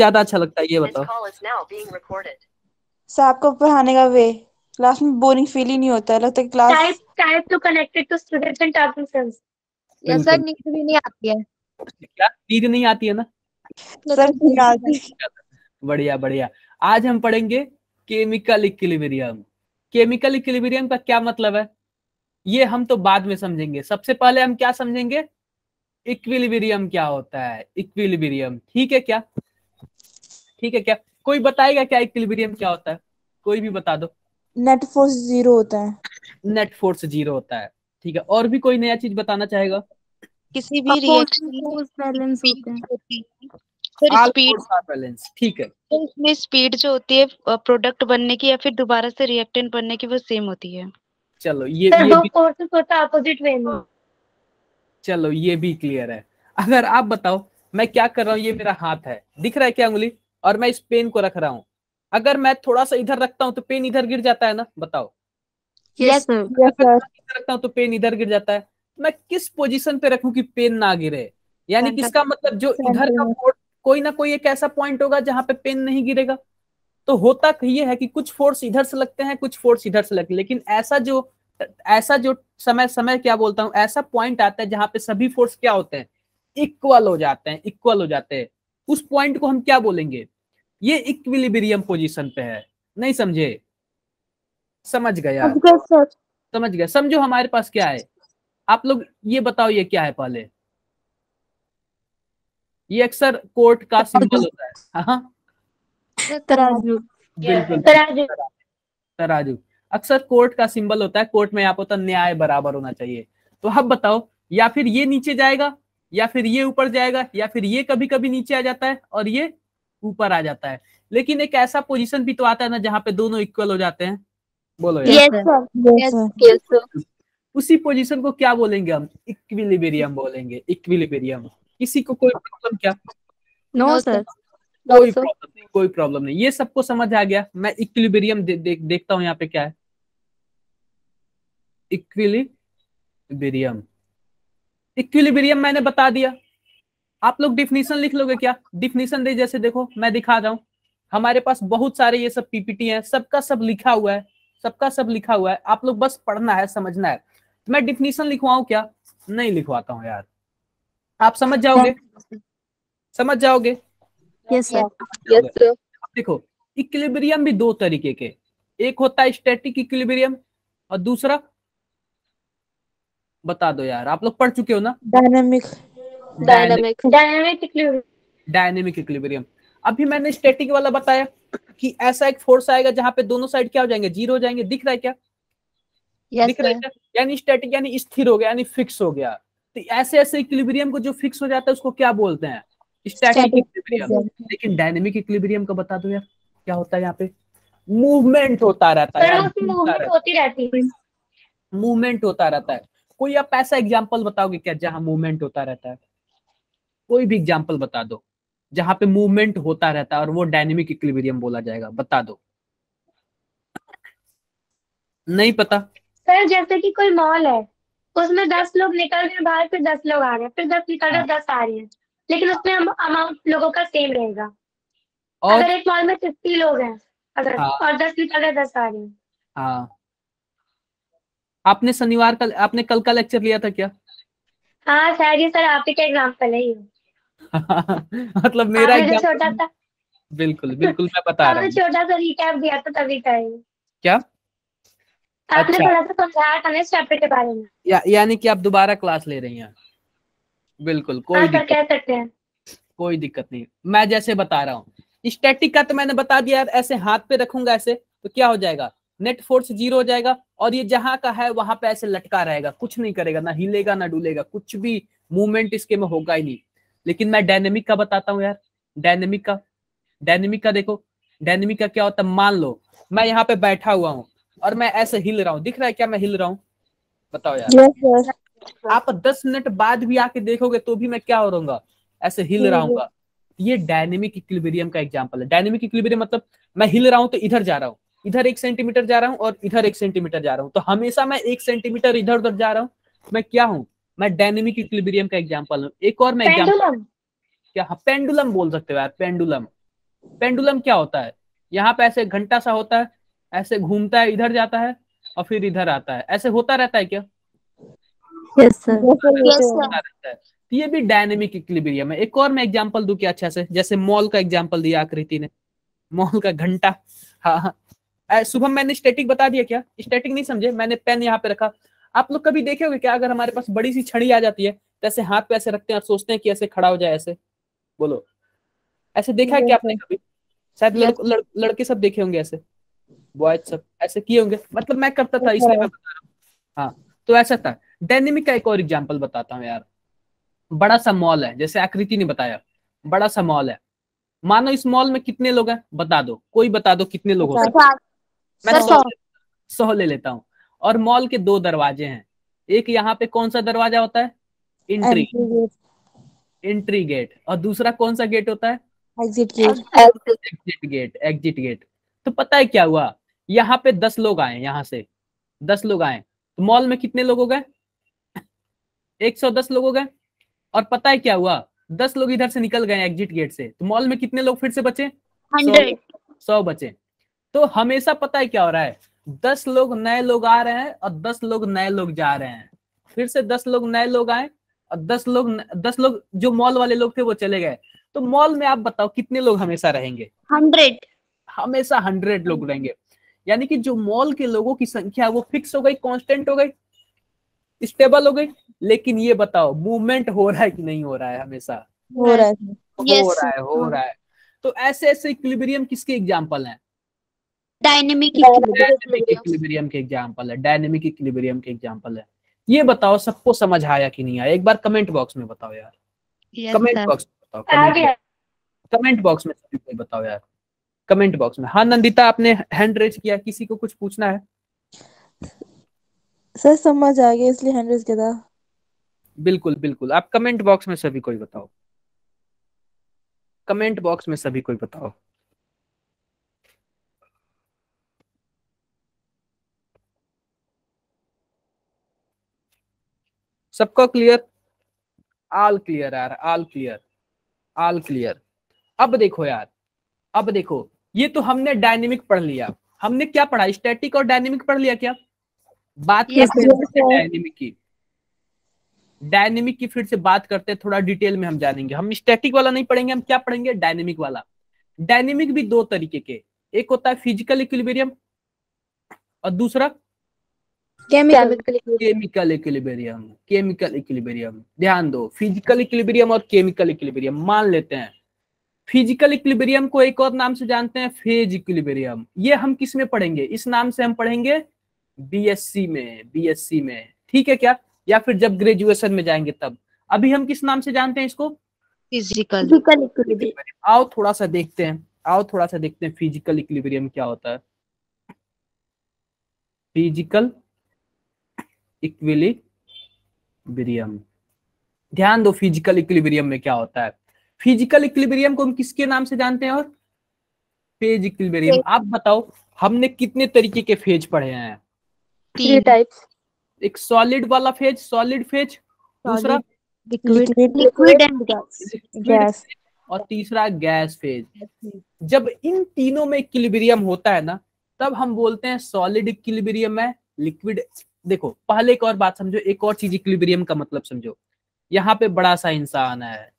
ज्यादा अच्छा लगता है ये बताओ? सर आपको पढ़ाने का वे, क्लास में बोरिंग फील ही नहीं होता, लगता है class. Type to connected to students and topics. Yes sir, बिल्कुल। नींद भी नहीं आती है। क्या नींद नहीं आती है ना? सर नहीं आती। बढ़िया बढ़िया। आज हम पढ़ेंगे केमिकल इक्विलिब्रियम। केमिकल इक्विलिब्रियम का क्या मतलब है ये हम तो बाद में समझेंगे। सबसे पहले हम क्या समझेंगे, इक्विलिब्रियम क्या होता है। इक्विलिब्रियम ठीक है क्या? ठीक है क्या? कोई बताएगा क्या इक्विलिब्रियम क्या होता है? कोई भी बता दो। नेट फोर्स 0 होता है। नेट फोर्स 0 होता है। ठीक है, और भी कोई नया चीज बताना चाहेगा? किसी भी रिएक्शन में बैलेंस होते हैं। फिर all speed, force are balance. ठीक है। तो इसमें स्पीड जो होती है प्रोडक्ट बनने की या फिर दोबारा से रिएक्टेंट बनने की, वो सेम होती है। चलो सर ये दो भी, फोर्सेस होता है अपोजिट वे में। चलो ये भी क्लियर है। अगर आप बताओ, मैं क्या कर रहा हूँ, ये मेरा हाथ है, दिख रहा है क्या उंगली, और मैं इस पेन को रख रहा हूँ। अगर मैं थोड़ा सा इधर रखता हूँ तो पेन इधर गिर जाता है ना, बताओ? Yes sir. यस अगर सर। मैं इधर रखता हूँ तो पेन इधर गिर जाता है। मैं किस पोजीशन पे रखूं कि पेन ना गिरे? यानी कि सेंटर। इसका मतलब जो इधर सेंटर का में। कोई ना कोई एक ऐसा पॉइंट होगा जहां पे पेन नहीं गिरेगा। तो होता ये है कि कुछ फोर्स इधर से लगते हैं, कुछ फोर्स इधर से लगते हैं, लेकिन ऐसा जो समय समय क्या बोलता हूं, ऐसा पॉइंट आता है जहां पे सभी फोर्स क्या होते हैं, इक्वल हो जाते हैं। इक्वल हो जाते हैं, उस पॉइंट को हम क्या बोलेंगे? ये इक्विलिब्रियम पोजीशन पे है। नहीं समझे? समझ गए यार? सर समझ गए? समझो हमारे पास क्या है। आप लोग ये बताओ ये क्या है पहले। ये अक्सर कोर्ट का सिंबल होता है। हाँ तराजू। बिल्कुल। तराजू। तराजू अक्सर कोर्ट का सिंबल होता है। कोर्ट में यहाँ पर होता है न्याय बराबर होना चाहिए। तो अब बताओ, या फिर ये नीचे जाएगा, या फिर ये ऊपर जाएगा, या फिर ये कभी कभी नीचे आ जाता है और ये ऊपर आ जाता है। लेकिन एक ऐसा पोजीशन भी तो आता है ना जहाँ पे दोनों इक्वल हो जाते हैं। बोलो यार। Yes sir. Yes sir. Yes sir. उसी पोजीशन को क्या बोलेंगे हम? इक्विलिब्रियम बोलेंगे। इक्विलिब्रियम। किसी को कोई प्रॉब्लम क्या? No sir. कोई प्रॉब्लम नहीं, कोई प्रॉब्लम नहीं। ये सबको समझ आ गया। मैं इक्विलिब्रियम देखता हूँ यहाँ पे क्या है। इक्विलिब्रियम। इक्विलिब्रियम मैंने बता दिया। आप लोग डिफिनीशन लिख लोगे क्या? डिफिनीशन दे, जैसे देखो मैं दिखा रहा हूं। हमारे पास बहुत सारे ये सब पीपीटी हैं, सबका सब लिखा हुआ है। सबका सब लिखा हुआ है, आप लोग बस पढ़ना है, समझना है। तो मैं डिफिनीशन लिखवाऊं क्या? नहीं लिखवाता हूं यार। आप समझ जाओगे? समझ जाओगे? Yes sir. Yes sir. देखो, इक्विलिब्रियम भी दो तरीके के, एक होता है स्टैटिक इक्विलिब्रियम, और दूसरा बता दो यार, आप लोग पढ़ चुके हो ना? Dynamic. Dynamic. Dynamic equilibrium. Dynamic equilibrium. अभी मैंने स्टैटिक वाला बताया कि ऐसा एक फोर्स आएगा जहां पे दोनों साइड क्या हो जाएंगे, जीरो हो जाएंगे। दिख रहा है क्या? यस दिख रहा है सर। क्या? यानी स्टैटिक यानी स्थिर हो गया, यानी फिक्स हो गया। तो ऐसे ऐसे इक्विलिब्रियम को जो फिक्स हो जाता है उसको क्या बोलते हैं? Static static equilibrium. इक्विलिब्रियम। लेकिन डायनेमिक इक्विलिब्रियम का बता दो यार, क्या होता है यहाँ पे? मूवमेंट होता रहता है सर यार, उसमें घूमता मूवमेंट रहता होती रहती है। है, मूवमेंट होता रहता है। कोई आप ऐसा एग्जाम्पल बताओगे क्या जहां मूवमेंट होता रहता है? कोई भी एग्जाम्पल बता दो जहां पे मूवमेंट होता रहता है और वो डायनेमिक इक्विलिब्रियम बोला जाएगा, बता दो। नहीं पता? सर जैसे कि कोई मॉल है, उसमें 10 लोग निकल रहे हैं बाहर, फिर 10 लोग आ रहे हैं, फिर 10 निकल रहे हाँ। हैं, 10 आ रहे हैं, लेकिन उसमें अमाउंट लोगों का सेम रहेगा। और अगर एक मॉल में 50 लोग हैं अगर, हाँ और 10 निकल रहे हैं, 10 आ रहे हैं। हाँ। आपने कल का लेक्चर लिया था क्या? हाँ शायद ये सर आप ही का एग्जाम्पल है ये। मतलब मेरा आपने जो एग्जाम्पल? छोटा सा बिल्कुल बिल्कुल, मैं बता रहा आपने हूँ। छोटा सा रिकैप दिया था तभी का है ये। क्या? आपने अच्छा, थोड़ा सा समझाया था ना इस चैप्टर के बारे में। यानी कि आप दोबारा क्लास ले रही हैं? बिल्कुल, हाँ कोई सर दिक्कत, कह सकते हैं। कोई दिक्कत नहीं। मैं जैसे बता रहा हूँ, स्टैटिक का तो मैंने बता दिया यार। ऐसे हाथ पे रखूंगा ऐसे तो क्या हो जाएगा? नेट फोर्स 0 हो जाएगा, और ये जहां का है वहां पे ऐसे लटका रहेगा, कुछ नहीं करेगा, ना हिलेगा ना डुलेगा, कुछ भी मूवमेंट इसके में होगा ही नहीं। लेकिन मैं डायनेमिक का बताता हूँ यार। डायनेमिक का देखो, डायनेमिक का क्या होता है? मान लो मैं यहाँ पे बैठा हुआ हूँ और मैं ऐसे हिल रहा हूँ, दिख रहा है क्या मैं हिल रहा हूँ? बताओ यार। Yes sir. आप 10 मिनट बाद भी आके देखोगे तो भी मैं क्या हो रहूंगा? ऐसे हिल रहा हूँ। ये डायनेमिक इक्विलिब्रियम का एग्जांपल है। डायनेमिक इक्विलिब्रियम मतलब मैं हिल रहा हूँ तो इधर जा रहा हूँ, इधर 1 सेंटीमीटर जा रहा हूँ, और इधर 1 सेंटीमीटर जा रहा हूँ, तो हमेशा मैं 1 सेंटीमीटर इधर उधर जा रहा हूँ। मैं क्या हूँ? मैं डायनेमिक इक्विलिब्रियम का एग्जांपल हूँ। एक और मैं एग्जांपल, पेंडुलम। क्या? पेंडुलम बोल सकते हो यार, पेंडुलम। पेंडुलम क्या होता है? यहाँ पे ऐसे घंटा सा होता है, ऐसे घूमता है, इधर जाता है और फिर इधर आता है, ऐसे होता रहता है क्या? Yes sir. होता रहता है। तो ये भी डायनेमिक इक्विलिब्रियम है। एक और मैं एग्जांपल दूं क्या अच्छा से, जैसे मॉल का एग्जांपल दिया आकृति ने, मॉल का घंटा। हाँ हाँ शुभम, मैंने स्टैटिक बता दिया क्या? स्टैटिक नहीं समझे? मैंने पेन यहाँ पे रखा। आप लोग कभी देखे होगे क्या, अगर हमारे पास बड़ी सी छड़ी आ जाती है तो ऐसे हाथ पे ऐसे रखते हैं और सोचते हैं कि ऐसे खड़ा हो जाए, ऐसे बोलो, ऐसे देखा है क्या आपने कभी? शायद लड़के सब देखे होंगे ऐसे, बॉयज सब ऐसे किए होंगे, मतलब मैं करता था इसलिए मैं बता रहा हूँ। हाँ तो ऐसा था। डायनेमिक का एक और एग्जांपल बताता हूँ यार। बड़ा सा मॉल है, जैसे आकृति ने बताया, बड़ा सा मॉल है। मानो इस मॉल में कितने लोग हैं, बता दो, कोई बता दो कितने लोग हो सकते हैं। मैं 100 ले लेता हूँ। और मॉल के 2 दरवाजे हैं। एक यहाँ पे कौन सा दरवाजा होता है? Entry gate. और दूसरा कौन सा गेट होता है? Exit gate. Exit gate. तो पता है क्या हुआ, यहाँ पे 10 लोग आए, यहाँ से 10 लोग आए, तो मॉल में कितने लोग हो गए? 110 लोग हो गए। और पता है क्या हुआ, 10 लोग इधर से निकल गए एग्जिट गेट से, तो मॉल में कितने लोग फिर से बचे? 100 बचे। तो हमेशा पता है क्या हो रहा है, 10 लोग नए लोग आ रहे हैं और 10 लोग नए लोग जा रहे हैं। फिर से 10 लोग नए लोग आए और 10 लोग जो मॉल वाले लोग थे वो चले गए। तो मॉल में आप बताओ कितने लोग हमेशा रहेंगे? 100। हमेशा 100 लोग रहेंगे। यानी कि जो मॉल के लोगों की संख्या वो फिक्स हो गई, कांस्टेंट हो गई, स्टेबल हो गई। लेकिन ये बताओ मूवमेंट हो रहा है कि नहीं हो रहा है? हमेशा हो रहा है। हो रहा है। तो ऐसे ऐसे इक्विलिब्रियम किसके एग्जांपल हैं? डायनेमिक इक्विलिब्रियम के एग्जांपल है, डायनेमिक इक्विलिब्रियम के एग्जांपल है। ये बताओ सबको समझ आया कि नहीं आया? एक बार कमेंट बॉक्स में बताओ यार। कमेंट बॉक्स में बताओ, कमेंट बॉक्स में सभी कोई बताओ यार, कमेंट बॉक्स में। हाँ नंदिता, आपने हैंड रेज किया, किसी को कुछ पूछना है? सर समझ आ गया इसलिए 100 के था। बिल्कुल बिल्कुल, आप कमेंट बॉक्स में सभी कोई बताओ, कमेंट बॉक्स में सभी कोई बताओ। सबको क्लियर? ऑल क्लियर यार, ऑल क्लियर, ऑल क्लियर। अब देखो यार, अब देखो, ये तो हमने डायनेमिक पढ़ लिया। हमने क्या पढ़ा? स्टैटिक और डायनेमिक पढ़ लिया क्या? बात करते हैं डायनेमिक की। डायनेमिक की फिर से बात करते हैं, थोड़ा डिटेल में हम जानेंगे। हम स्टैटिक वाला नहीं पढ़ेंगे, हम क्या पढ़ेंगे? डायनेमिक वाला। डायनेमिक भी 2 तरीके के, एक होता है फिजिकल इक्विलिब्रियम और दूसरा केमिकल इक्विलिब्रियम। केमिकल इक्विलिब्रियम, ध्यान दो, फिजिकल इक्विलिब्रियम और केमिकल इक्विलिब्रियम। मान लेते हैं फिजिकल इक्विलिब्रियम को एक और नाम से जानते हैं फेज इक्विलिब्रियम। ये हम किस में पढ़ेंगे? इस नाम से हम पढ़ेंगे बीएससी में, बीएससी में, ठीक है क्या? या फिर जब ग्रेजुएशन में जाएंगे तब। अभी हम किस नाम से जानते हैं इसको? फिजिकल। आओ थोड़ा सा देखते हैं, आओ थोड़ा सा देखते हैं फिजिकल इक्विलिब्रियम क्या होता है। फिजिकल इक्विलिब्रियम, ध्यान दो, फिजिकल इक्विलिब्रियम में क्या होता है। फिजिकल इक्विलिब्रियम को हम किसके नाम से जानते हैं? और फेज इक्विलिब्रियम। आप बताओ हमने कितने तरीके के फेज पढ़े हैं? 3 टाइप्स। एक सॉलिड वाला फेज, सॉलिड फेज, दूसरा लिक्विड एंड गैस, और तीसरा गैस फेज। जब इन तीनों में इक्विलिब्रियम होता है ना, तब हम बोलते हैं सॉलिड इक्विलिब्रियम है, लिक्विड। देखो पहले एक और बात समझो, एक और चीज इक्विलिब्रियम का मतलब समझो। यहाँ पे बड़ा सा इंसान है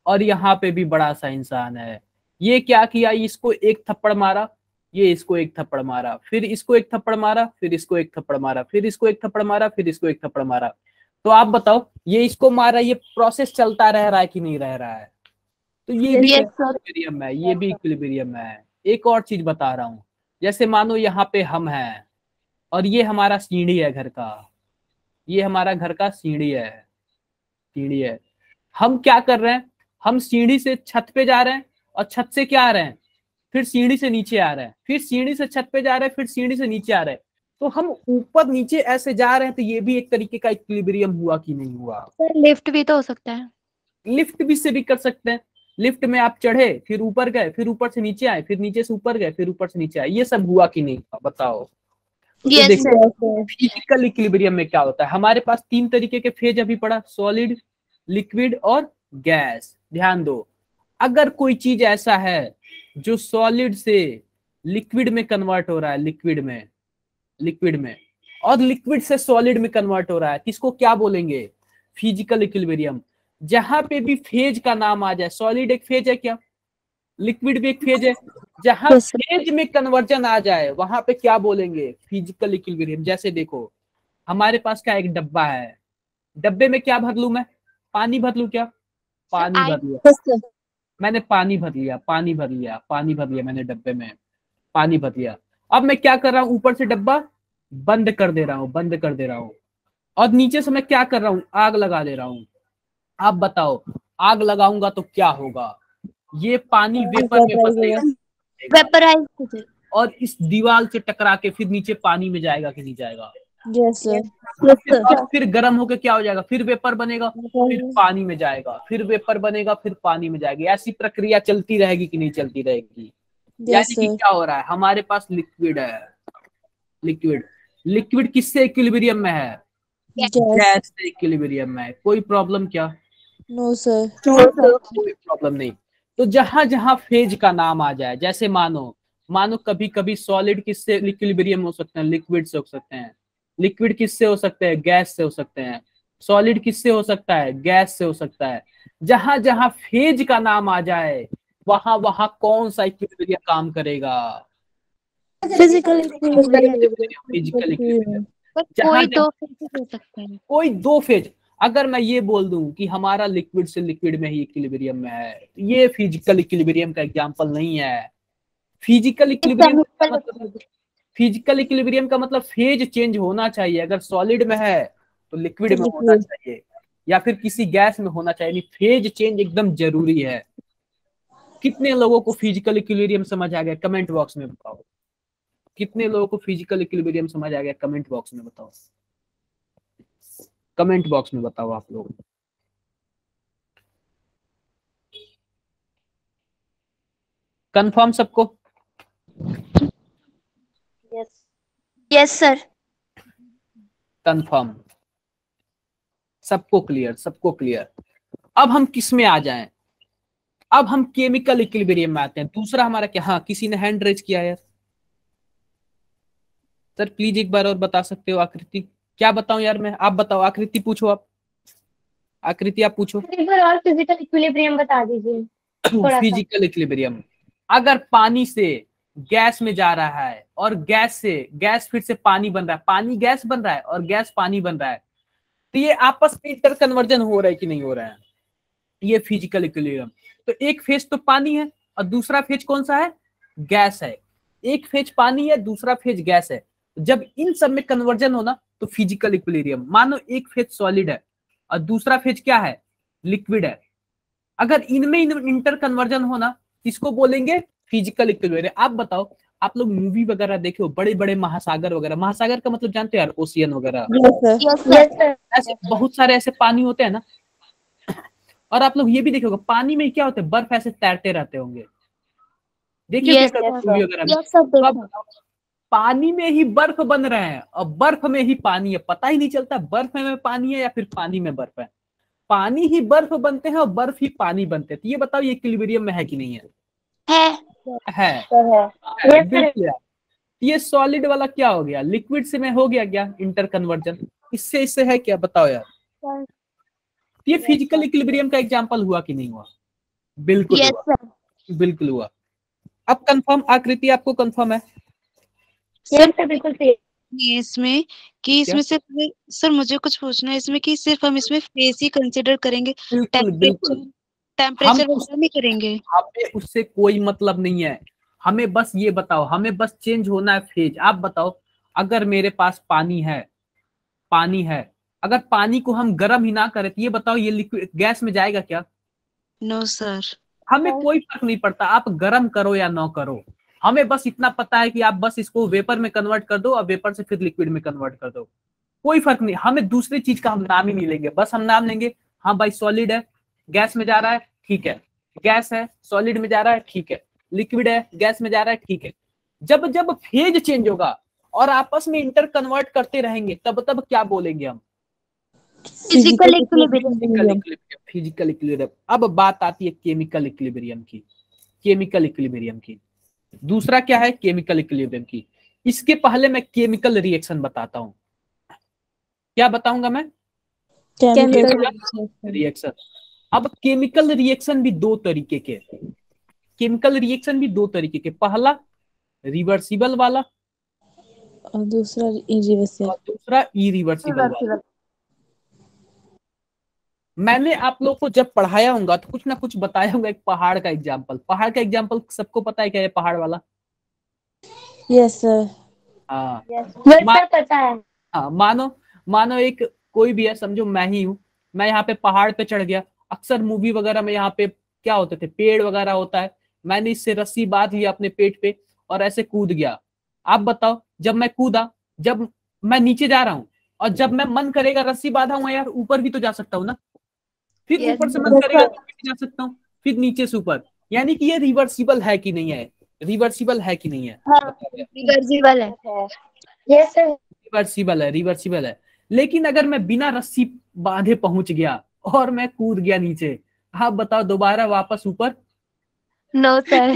और यहाँ पे भी बड़ा सा इंसान है। ये क्या किया, इसको एक थप्पड़ मारा, ये इसको एक थप्पड़ मारा, फिर इसको एक थप्पड़ मारा, फिर इसको एक थप्पड़ मारा, फिर इसको एक थप्पड़ मारा, फिर इसको एक थप्पड़ मारा। तो आप बताओ ये इसको मारा, ये प्रोसेस चलता रह रहा है कि नहीं रह रहा है? तो ये भी इक्विलिब्रियम है, ये भी इक्विलिब्रियम है। एक और चीज बता रहा हूँ, जैसे मानो यहाँ पे हम हैं और ये हमारा सीढ़ी है घर का, ये हमारा घर का सीढ़ी है, सीढ़ी है। हम क्या कर रहे हैं? हम सीढ़ी से छत पे जा रहे हैं और छत से क्या आ रहे हैं? फिर सीढ़ी से नीचे आ रहे हैं, फिर सीढ़ी से छत पे जा रहे हैं, फिर सीढ़ी से नीचे आ रहे हैं। तो हम ऊपर नीचे ऐसे जा रहे हैं, तो ये भी एक तरीके का इक्विलिब्रियम हुआ कि नहीं हुआ? सर लिफ्ट भी तो हो सकता है। लिफ्ट भी से भी कर सकते हैं। लिफ्ट में आप चढ़े, फिर ऊपर गए, फिर ऊपर से नीचे आए, फिर नीचे से ऊपर गए, फिर ऊपर से नीचे आए। ये सब हुआ कि नहीं हुआ? बताओ। तो फिजिकल इक्विलिब्रियम में क्या होता है? हमारे पास 3 तरीके के फेज अभी पड़ा, सॉलिड, लिक्विड और गैस। ध्यान दो, अगर कोई चीज ऐसा है जो सॉलिड से लिक्विड में कन्वर्ट हो रहा है, लिक्विड में और लिक्विड से सॉलिड में कन्वर्ट हो रहा है, किसको क्या बोलेंगे? Physical equilibrium. जहां पे भी फेज का नाम आ जाए, सॉलिड एक फेज है क्या, लिक्विड भी एक फेज है, जहां Yes, sir. फेज में कन्वर्जन आ जाए वहां पे क्या बोलेंगे? Physical equilibrium. जैसे देखो हमारे पास क्या एक डब्बा है, डब्बे में क्या भर लूं मैं? पानी भर लूं क्या? पानी भर लिया Yes, sir. मैंने, पानी भर लिया मैंने डब्बे में, पानी भर लिया। अब मैं क्या कर रहा हूँ, ऊपर से डब्बा बंद कर दे रहा हूँ और नीचे से मैं क्या कर रहा हूँ, आग लगा दे रहा हूँ। आप बताओ आग लगाऊंगा तो क्या होगा? ये पानी वेपर में बदलेगा Vaporize हो जाएगा। और इस दीवार से टकरा के फिर नीचे पानी में जाएगा कि नहीं जाएगा? Yes sir. Yes, sir. और फिर गर्म होकर क्या हो जाएगा, फिर वेपर बनेगा, फिर पानी में जाएगा, फिर वेपर बनेगा, फिर पानी में जाएगा। ऐसी प्रक्रिया चलती रहेगी कि नहीं चलती रहेगी? यस यानी कि सर। क्या हो रहा है, हमारे पास लिक्विड है, लिक्विड किससे इक्विलिब्रियम में है? गैस से इक्विलिब्रियम में है। कोई प्रॉब्लम क्या? No sir. कोई प्रॉब्लम नहीं। तो जहां जहां फेज का नाम आ जाए, जैसे मानो कभी कभी सॉलिड किससे इक्विलिब्रियम हो सकते हैं? लिक्विड से हो सकते हैं। लिक्विड किससे हो सकते हैं? गैस से हो सकते हैं। सॉलिड किससे हो सकता है? गैस से हो सकता है। जहां जहां फेज का नाम आ जाए वहां वहां कौन सा इक्विलिब्रियम काम करेगा? Physical equilibrium. Physical equilibrium. पर जहां कोई जहां दो फेजेस हो सकते हैं। कोई दो फेज, अगर मैं ये बोल दूं कि हमारा लिक्विड से लिक्विड में ही इक्विलिब्रियम में है, तो ये फिजिकल इक्विलिब्रियम का एग्जांपल नहीं है। फिजिकल इक्विलिब्रियम का मतलब, फिजिकल इक्विलिब्रियम का मतलब फेज चेंज होना चाहिए। अगर सॉलिड में है तो लिक्विड में होना चाहिए या फिर किसी गैस में होना चाहिए। फेज चेंज एकदम जरूरी है। कितने लोगों को फिजिकल इक्विलिब्रियम समझ आ गया? कमेंट बॉक्स में बताओ। कितने लोगों को फिजिकल इक्विलिब्रियम समझ आ गया? कमेंट बॉक्स में बताओ, कमेंट बॉक्स में बताओ आप लोग। कंफर्म सबको? Yes, sir. कंफर्म, सबको क्लियर, सबको क्लियर। अब हम किस में आ जाएं? अब हम केमिकल इक्विलिब्रियम में आते हैं। दूसरा हमारा क्या, हाँ किसी ने हैंड रेज किया यार, सर प्लीज एक बार और बता सकते हो? आकृति, क्या बताऊं यार मैं? आप बताओ, आकृति पूछो, आप आकृति आप पूछो। एक बार और फिजिकल इक्विलिब्रियम बता दीजिए थोड़ा सा। फिजिकल इक्विलिब्रियम, अगर पानी से गैस में जा रहा है और गैस फिर से पानी बन रहा है, पानी गैस बन रहा है और गैस पानी बन रहा है, तो ये आपस में इंटर कन्वर्जन हो रहा है कि नहीं हो रहा है? ये फिजिकल इक्विलिब्रियम। तो एक फेज तो पानी है और दूसरा फेज कौन सा है? गैस है। एक फेज पानी है, दूसरा फेज गैस है। जब इन सब में कन्वर्जन होना तो फिजिकल इक्विलिब्रियम। मानो एक फेज सॉलिड है और दूसरा फेज क्या है? लिक्विड है। अगर इनमें इंटर कन्वर्जन होना, इसको बोलेंगे फिजिकल इक्विलिब्रियम। आप बताओ, आप लोग मूवी वगैरह देखे हो, बड़े बड़े महासागर वगैरह, महासागर का मतलब जानते हो यार, ओशियन वगैरह, यस सर। Yes sir. ऐसे बहुत सारे ऐसे पानी होते हैं ना। और आप लोग ये भी देखे होगा, पानी में क्या होता है, बर्फ ऐसे तैरते रहते होंगे, देखिए Yes, मूवी वगैरह में। Yes, sir. तो अब पानी में ही बर्फ बन रहे हैं और बर्फ में ही पानी है, पता ही नहीं चलता बर्फ में पानी है या फिर पानी में बर्फ है। पानी ही बर्फ बनते हैं और बर्फ ही पानी बनते हैं। तो ये बताओ, ये इक्विलिब्रियम में है कि नहीं है? है बिल्कुल यार। ये सॉलिड वाला क्या हो गया, लिक्विड से में हो गया क्या इंटर कन्वर्जन? इससे है क्या, बताओ यार। ये फिजिकल इक्विलिब्रियम का एग्जांपल हुआ कि नहीं हुआ? बिल्कुल Yes, हुआ, बिल्कुल हुआ। अब कंफर्म, आकृति आपको कंफर्म है? यस सर, बिल्कुल सही। ये इसमें कि इसमें सिर्फ, सर मुझे कुछ पूछना है इसमें कि सिर्फ हम इसमें फेस ही कंसिडर करेंगे, बिल्कुल बिल्कुल, टेम्परेचर हम वगैरह नहीं करेंगे? हमें उससे कोई मतलब नहीं है। हमें बस ये बताओ, हमें बस चेंज होना है फेज। आप बताओ, अगर मेरे पास पानी है, अगर पानी को हम गर्म ही ना करें तो ये बताओ, ये लिक्विड गैस में जाएगा क्या? No sir. हमें कोई फर्क नहीं पड़ता आप गर्म करो या ना करो। हमें बस इतना पता है कि आप बस इसको वेपर में कन्वर्ट कर दो और वेपर से फिर लिक्विड में कन्वर्ट कर दो। कोई फर्क नहीं, हमें दूसरी चीज का हम नाम ही नहीं लेंगे। बस हम नाम लेंगे, हाँ भाई सॉलिड है, गैस में जा रहा है, ठीक है। गैस है, सॉलिड में जा रहा है, ठीक है। लिक्विड है, गैस में जा रहा है, ठीक है। जब जब फेज चेंज होगा और आपस में इंटर कन्वर्ट करते रहेंगे, तब तब क्या बोलेंगे हम? Physical equilibrium. Physical equilibrium. अब बात आती है केमिकल इक्विलिब्रियम की। केमिकल इक्विलिब्रियम की दूसरा क्या है? केमिकल इक्विलिब्रियम की। इसके पहले मैं केमिकल रिएक्शन बताता हूं। क्या बताऊंगा मैं? Chemical reaction. अब केमिकल रिएक्शन भी दो तरीके के, केमिकल रिएक्शन भी दो तरीके के। पहला रिवर्सिबल वाला और दूसरा इरिवर्सिबल। और दूसरा इरिवर्सिबल वाला। मैंने आप लोग को जब पढ़ाया होगा तो कुछ ना कुछ बताया होगा। एक पहाड़ का एग्जांपल, पहाड़ का एग्जांपल सबको पता है क्या है? पहाड़ वाला। Yes sir. हाँ सर पता है। हाँ, मानो मानो एक कोई भी है, समझो मैं ही हूँ। मैं यहाँ पे पहाड़ पे चढ़ गया। अक्सर मूवी वगैरह में यहाँ पे क्या होते थे, पेड़ वगैरह होता है। मैंने इससे रस्सी बांध लिया अपने पेट पे और ऐसे कूद गया। आप बताओ, जब मैं कूदा, जब मैं नीचे जा रहा हूँ और जब मैं मन करेगा रस्सी बांधा हुआ यार ऊपर भी तो जा सकता हूँ ना। फिर Yes, ऊपर से मन करेगा तो नीचे जा सकता हूँ, फिर नीचे से ऊपर। यानी कि ये रिवर्सिबल है कि नहीं है? रिवर्सिबल है कि नहीं है? रिवर्सिबल है। Yes sir. रिवर्सिबल है, रिवर्सिबल है। लेकिन अगर मैं बिना रस्सी बांधे पहुंच गया और मैं कूद गया नीचे, आप बताओ दोबारा वापस ऊपर? No sir.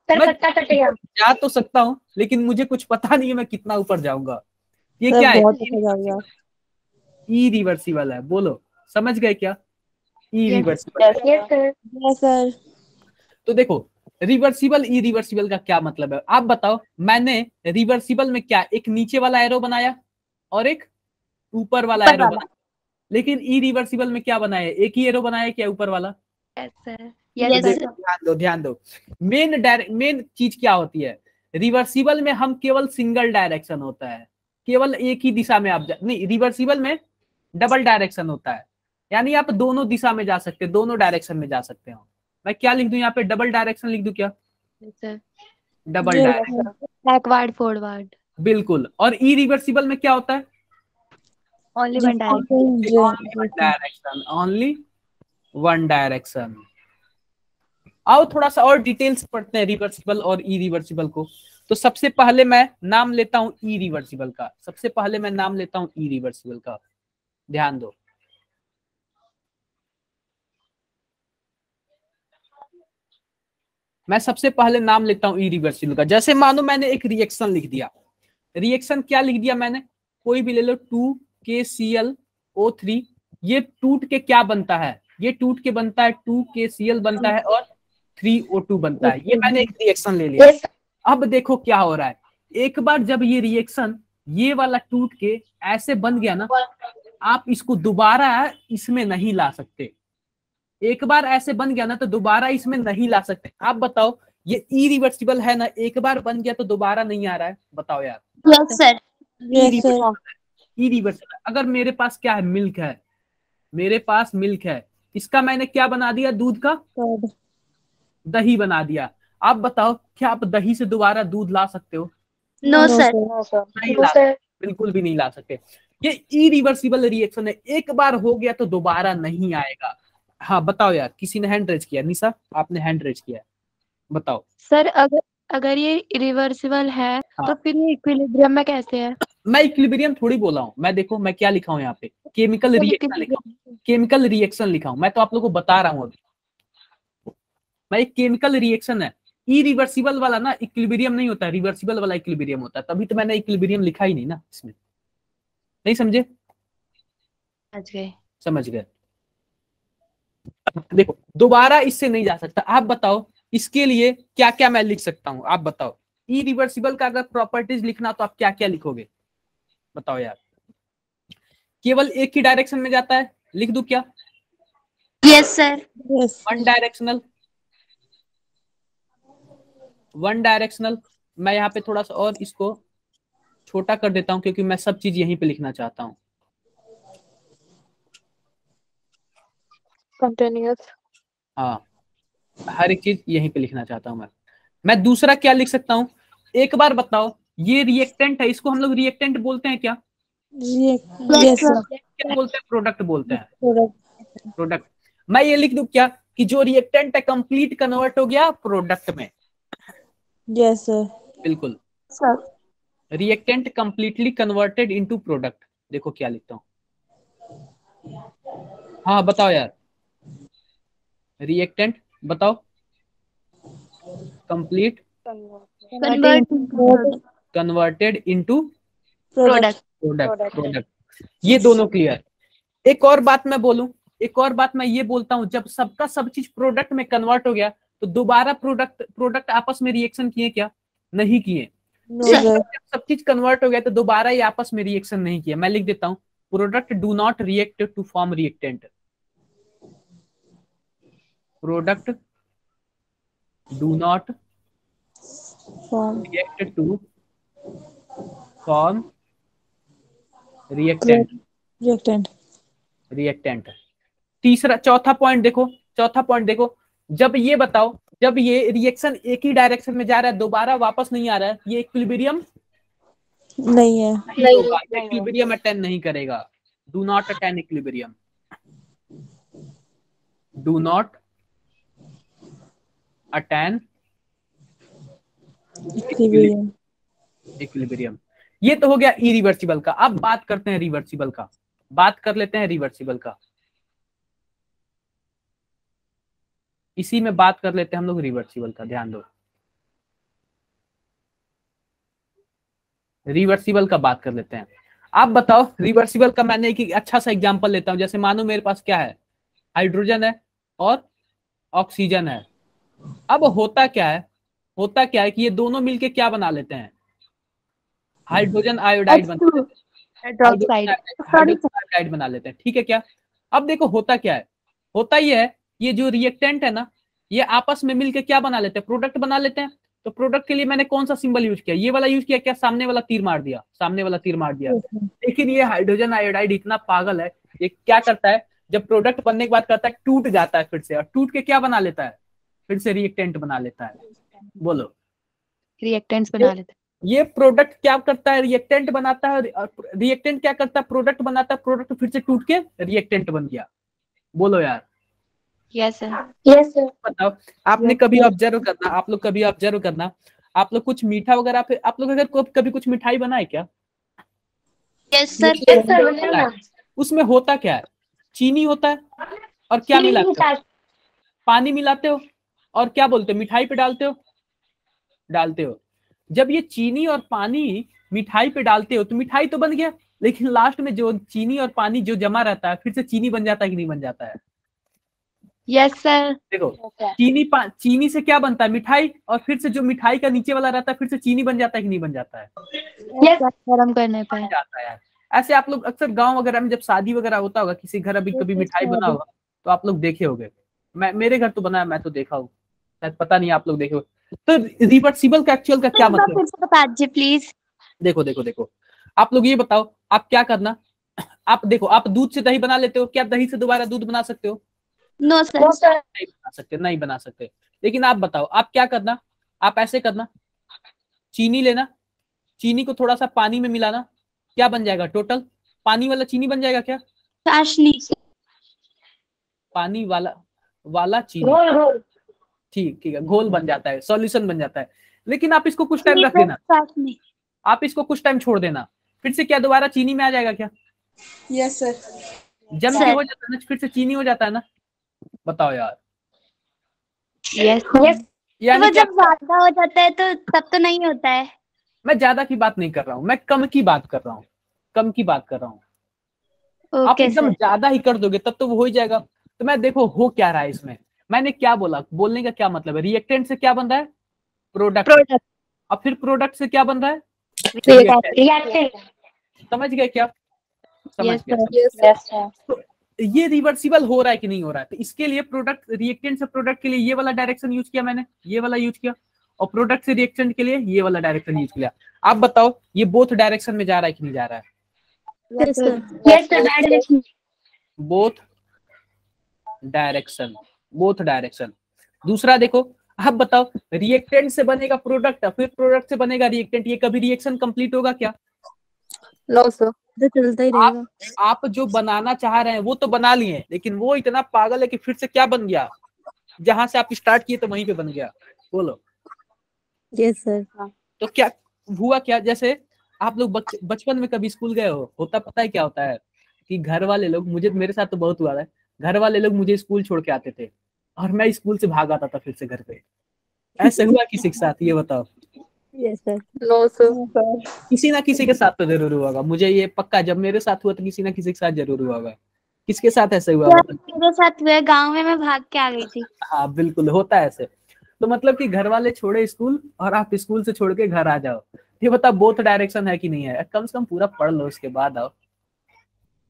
सर मैं पत्ता कटेगा। जा तो सकता हूँ लेकिन मुझे कुछ पता नहीं है मैं कितना ऊपर जाऊंगा। ये सर क्या है? बहुत ऊपर जाऊंगा। इरिवर्सिबल है। बोलो, समझ गए क्या? इरिवर्सिबल है। Yes sir. Yes sir. तो देखो, रिवर्सिबल इरिवर्सिबल का क्या मतलब है? आप बताओ। मैंने रिवर्सिबल में क्या एक नीचे वाला एरो बनाया और एक ऊपर वाला एरो बनाया, लेकिन इरिवर्सिबल में क्या बनाया? एक ही एरो बनाया क्या ऊपर वाला? yes, sir. यस देखो, सर। ध्यान दो ध्यान दो। मेन चीज क्या होती है? रिवर्सिबल में हम केवल सिंगल डायरेक्शन होता है, केवल एक ही दिशा में आप नहीं, रिवर्सिबल में डबल डायरेक्शन होता है। यानी आप दोनों दिशा में जा सकते हैं, दोनों डायरेक्शन में जा सकते हो। मैं क्या लिख दूं यहाँ पे? डबल डायरेक्शन लिख दूं क्या? Yes, sir. Double direction, Backward, forward. बिल्कुल। और इरिवर्सिबल में क्या होता है? Only one direction. One direction, only one direction. आओ थोड़ा सा और डिटेल्स पढ़ते हैं रिवर्सिबल और इरिवर्सिबल को। तो सबसे पहले मैं नाम लेता हूं इरिवर्सिबल का। सबसे पहले मैं नाम लेता हूं इरिवर्सिबल का, ध्यान दो। मैं सबसे पहले नाम लेता हूं इरिवर्सिबल का। जैसे मानो मैंने एक रिएक्शन लिख दिया। रिएक्शन क्या लिख दिया मैंने? कोई भी ले लो, 2KClO3। ये टूट के क्या बनता है? ये टूट के बनता है 2KCl बनता है और 3O2 बनता है। ये मैंने एक रिएक्शन ले लिया। अब देखो क्या हो रहा है। एक बार जब ये रिएक्शन ये वाला टूट के ऐसे बन गया ना, आप इसको दोबारा इसमें नहीं ला सकते। एक बार ऐसे बन गया ना तो दोबारा इसमें नहीं ला सकते। आप बताओ, ये इरिवर्सिबल है ना? एक बार बन गया तो दोबारा नहीं आ रहा है। बताओ यार। Yes sir. Yes sir. Irreversible. अगर मेरे पास क्या है? मिल्क है। मेरे पास मिल्क है, इसका मैंने क्या बना दिया? दूध का दही बना दिया। आप बताओ, क्या आप दही से दोबारा दूध ला सकते हो? No sir. नहीं ला सकते, बिल्कुल भी नहीं ला सकते। ये इरिवर्सिबल रिएक्शन है, एक बार हो गया तो दोबारा नहीं आएगा। हाँ बताओ यार, किसी ने हैंड रेज किया? निशा, आपने हैंड रेज किया, बताओ। सर अगर अगर ये रिवर्सिबल है हाँ। तो फिर ये इक्विलिब्रियम में कैसे है? मैं इक्विलिब्रियम थोड़ी बोला हूँ। मैं देखो मैं क्या लिखा हूँ यहाँ पे? केमिकल रिएक्शन लिखा हूँ। केमिकल रिएक्शन लिखा हूँ। मैं तो आप लोगों को बता रहा हूँ अभी। मैं एक केमिकल रिएक्शन है। इरिवर्सिबल वाला ना इक्विलिब्रियम नहीं होता, रिवर्सिबल वाला इक्विलिब्रियम होता है। तभी तो मैंने इक्विलिब्रियम लिखा ही नहीं ना इसमें। नहीं समझे? समझ गए। समझ गए। देखो, दोबारा इससे नहीं जा सकता। आप बताओ इसके लिए क्या क्या मैं लिख सकता हूं? आप बताओ। इरिवर्सिबल का अगर प्रॉपर्टीज लिखना तो आप क्या क्या लिखोगे? बताओ यार। केवल एक ही डायरेक्शन में जाता है, लिख दूं क्या? Yes sir. One directional, one directional. मैं यहाँ पे थोड़ा सा और इसको छोटा कर देता हूं क्योंकि मैं सब चीज यहीं पे लिखना चाहता हूं। कंटिन्यूअस। हाँ, हर एक चीज यहीं पे लिखना चाहता हूं मैं दूसरा क्या लिख सकता हूं? एक बार बताओ, ये रिएक्टेंट है, इसको हम लोग रिएक्टेंट बोलते हैं क्या? Yes sir. क्या बोलते हैं? प्रोडक्ट बोलते हैं। प्रोडक्ट। मैं ये लिख दूं क्या कि जो रिएक्टेंट है कंप्लीट कन्वर्ट हो गया प्रोडक्ट में? Yes sir. बिल्कुल, sir. Reactant completely converted into product. देखो क्या लिखता हूँ। हाँ बताओ यार, रिएक्टेंट बताओ। Complete Convert converted into product. Product. ये दोनों क्लियर। एक और बात मैं बोलूं, एक और बात मैं ये बोलता हूं, जब सबका सब चीज प्रोडक्ट में कन्वर्ट हो गया तो दोबारा प्रोडक्ट आपस में रिएक्शन किए क्या? नहीं किए। नो एक सर। बार जब सब चीज कन्वर्ट हो गया तो दोबारा ये आपस में रिएक्शन नहीं किया। मैं लिख देता हूं, product do not react to form reactant. Product do not form react to form reactant. Reactant. तीसरा चौथा पॉइंट देखो, चौथा पॉइंट देखो, जब ये बताओ, जब ये रिएक्शन एक ही डायरेक्शन में जा रहा है, दोबारा वापस नहीं आ रहा है, ये इक्विलिब्रियम नहीं है। नहीं होगा, इक्विलिब्रियम अटेन नहीं करेगा। Do not attain equilibrium, do not attain equilibrium. ये तो हो गया इरिवर्सिबल का। अब बात करते हैं रिवर्सिबल का, बात कर लेते हैं रिवर्सिबल का। इसी में बात कर लेते हैं हम लोग रिवर्सिबल का। ध्यान दो, रिवर्सिबल का बात कर लेते हैं। आप बताओ रिवर्सिबल का। मैंने एक अच्छा सा एग्जांपल लेता हूं। जैसे मानो मेरे पास क्या है, हाइड्रोजन है और ऑक्सीजन है। अब होता क्या है, होता क्या है कि ये दोनों मिलके क्या बना लेते हैं? हाइड्रोजन आयोडाइड बना लेते हैं। हाइड्रोजन आयोडाइड बना लेते हैं, ठीक है क्या? अब देखो होता क्या है, होता ये है, ये जो रिएक्टेंट है ना, ये आपस में मिलके क्या बना लेते हैं? प्रोडक्ट बना लेते हैं। तो प्रोडक्ट के लिए मैंने कौन सा सिंबल यूज किया? ये वाला यूज किया क्या? सामने वाला तीर मार दिया, सामने वाला तीर मार दिया। लेकिन ये हाइड्रोजन आयोडाइड इतना पागल है, ये क्या करता है, जब प्रोडक्ट बनने के बाद करता है टूट जाता है फिर से, और टूट के क्या बना लेता है? फिर से रिएक्टेंट बना लेता है। बोलो, रिएक्टेंट्स बना लेते ये प्रोडक्ट क्या करता है? रिएक्टेंट बनाता है। रिएक्टेंट क्या करता है? प्रोडक्ट बनाता है। प्रोडक्ट फिर से टूट के रिएक्टेंट बन गया। बोलो यार। हैं। Yes sir. Yes sir. बताओ, आपने कभी ऑब्जर्व करना, आप लोग कभी ऑब्जर्व करना, आप लोग कुछ मीठा वगैरह, फिर आप लोग अगर कभी कुछ मिठाई बनाए क्या? Yes, sir. यस सर, बनाना। उसमें होता क्या है? चीनी होता है और क्या चीनी मिलाते हो? मिठाई। पानी मिलाते हो और क्या बोलते हो? मिठाई पे डालते हो, डालते हो। जब ये चीनी और पानी मिठाई पे डालते हो तो मिठाई तो बन गया, लेकिन लास्ट में जो चीनी और पानी जो जमा रहता है फिर से चीनी बन जाता है कि नहीं बन जाता है? Yes sir. देखो, चीनी से क्या बनता है? मिठाई। और फिर से जो मिठाई का नीचे वाला रहता है फिर से चीनी बन जाता है कि नहीं बन जाता है? यस गरम करने पे जाता है यार। ऐसे आप लोग अक्सर गांव वगैरह में जब शादी वगैरह होता होगा, किसी घर अभी कभी मिठाई बना होगा तो आप लोग देखे होंगे। मेरे घर तो बना है, मैं तो देखा हूँ, शायद पता नहीं आप लोग देखे हो। तो रिवर्सिबल का एक्चुअल का क्या मतलब? फिर से बता दीजिए प्लीज। देखो देखो देखो, आप लोग ये बताओ, आप क्या करना, आप देखो, आप दूध से दही बना लेते हो क्या? दही से दोबारा दूध बना सकते हो? No sir. No sir. नहीं बना सकते, नहीं बना सकते। लेकिन आप बताओ, आप क्या करना, आप ऐसे करना, चीनी लेना, चीनी को थोड़ा सा पानी में मिलाना, क्या बन जाएगा? टोटल पानी वाला चीनी बन जाएगा क्या? चाशनी। पानी वाला वाला चीनी, घोल घोल। ठीक ठीक है, घोल बन जाता है, सॉल्यूशन बन जाता है। लेकिन आप इसको कुछ टाइम रख देना, चाशनी। आप इसको कुछ टाइम छोड़ देना, फिर से क्या दोबारा चीनी में आ जाएगा क्या? Yes sir. जम के सर। हो जाता है ना, फिर से चीनी हो जाता है ना? बताओ यार। Yes yes. यानी वो क्या? जब ज्यादा हो जाता है तो तब तो नहीं होता है। मैं ज्यादा की बात नहीं कर रहा हूँ, मैं कम की बात कर रहा हूँ, कम की बात कर रहा हूँ। आप ओके एकदम सर। ज्यादा ही कर दोगे तब तो वो हो ही जाएगा। तो मैं देखो हो क्या रहा है इसमें, मैंने क्या बोला, बोलने का क्या मतलब है? रिएक्टेंट से क्या बन रहा है? प्रोडक्ट। प्रोडक्ट। और फिर प्रोडक्ट से क्या बन रहा है? रिएक्टेंट। समझ गए क्या? समझ यस गए। सर। Yes sir. तो ये रिवर्सिबल हो रहा है कि नहीं हो रहा है? तो इसके लिए प्रोडक्ट, रिएक्टेंट से प्रोडक्ट के लिए ये वाला डायरेक्शन यूज किया मैंने, ये वाला यूज किया, और प्रोडक्ट से रिएक्टेंट के लिए ये वाला डायरेक्शन यूज किया। आप बताओ ये बोथ डायरेक्शन में जा रहा है कि नहीं जा रहा है? Yes sir. Yes sir, direction. Both direction, both direction. दूसरा देखो, आप बताओ रिएक्टेंट से बनेगा प्रोडक्ट, फिर प्रोडक्ट से बनेगा रिएक्टेंट, ये कभी रिएक्शन कंप्लीट होगा क्या? नो सर, तो चलता ही रहेगा। आप जो बनाना चाह रहे हैं वो तो बना लिए, लेकिन वो इतना पागल है कि फिर से क्या बन गया? जहां से आप स्टार्ट किए तो वहीं पे बन गया। बोलो। Yes sir. तो क्या हुआ क्या? जैसे आप लोग बचपन में कभी स्कूल गए हो? होता पता है क्या होता है कि घर वाले लोग, मुझे मेरे साथ तो बहुत हुआ है, घर वाले लोग मुझे स्कूल छोड़ के आते थे और मैं स्कूल से भाग आता था फिर से घर पे। ऐसे हुआ किसी के साथ? ये बताओ। Yes sir. No sir. किसी ना किसी के साथ तो जरूर हुआ होगा, मुझे ये पक्का, जब मेरे साथ हुआ तो किसी ना किसी के साथ जरूर हुआ होगा। किसके साथ ऐसे हुआ होगा? मेरे साथ हुआ, गांव में मैं भाग के आ गई थी। हाँ बिल्कुल होता है ऐसे। तो मतलब कि घर वाले छोड़े स्कूल और आप स्कूल से छोड़ के घर आ जाओ। ये बताओ बोथ डायरेक्शन है कि नहीं है? कम से कम पूरा पढ़ लो उसके बाद आओ।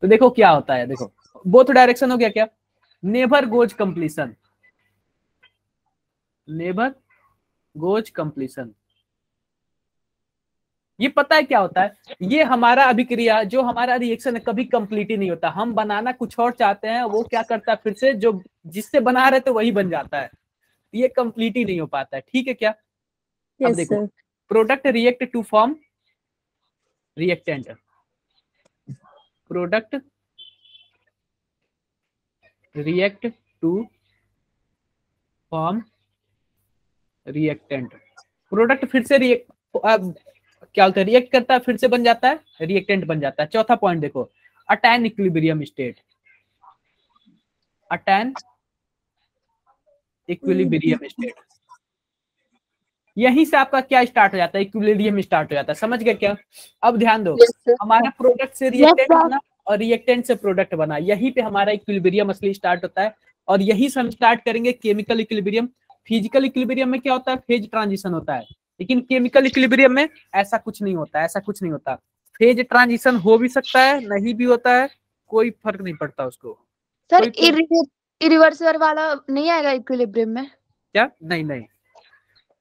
तो देखो क्या होता है, देखो बोथ डायरेक्शन हो गया क्या? Never goes completion, never goes completion. ये पता है क्या होता है? ये हमारा अभिक्रिया, जो हमारा रिएक्शन है, कभी कंप्लीट ही नहीं होता। हम बनाना कुछ और चाहते हैं, वो क्या करता है फिर से जो जिससे बना रहे थे वही बन जाता है। ये कंप्लीट ही नहीं हो पाता है। ठीक है क्या? अब देखो, product react to form reactant, product react to form reactant. Product फिर से क्या होता है, रिएक्ट करता है, फिर से बन जाता है, रिएक्टेंट बन जाता है। चौथा पॉइंट देखो, attain equilibrium state, attain equilibrium state. यहीं से आपका क्या स्टार्ट हो जाता है? इक्विलिब्रियम स्टार्ट हो जाता है। समझ गए क्या? अब ध्यान दो, हमारा प्रोडक्ट से रिएक्टेंट बना और रिएक्टेंट से प्रोडक्ट बना, यहीं पे हमारा इक्विलिब्रियम असली स्टार्ट होता है। और यही से हम स्टार्ट करेंगे केमिकल इक्विलिब्रियम। फिजिकल इक्विलिब्रियम में क्या होता है? फेज ट्रांजिशन होता है, लेकिन केमिकल इक्विलिब्रियम में ऐसा कुछ नहीं होता, ऐसा कुछ नहीं होता। फेज ट्रांजिशन हो भी सकता है, नहीं भी होता है, कोई फर्क नहीं पड़ता उसको। सर इरिवर्सिबल वाला नहीं आएगा इक्विलिब्रियम में? क्या? नहीं नहीं,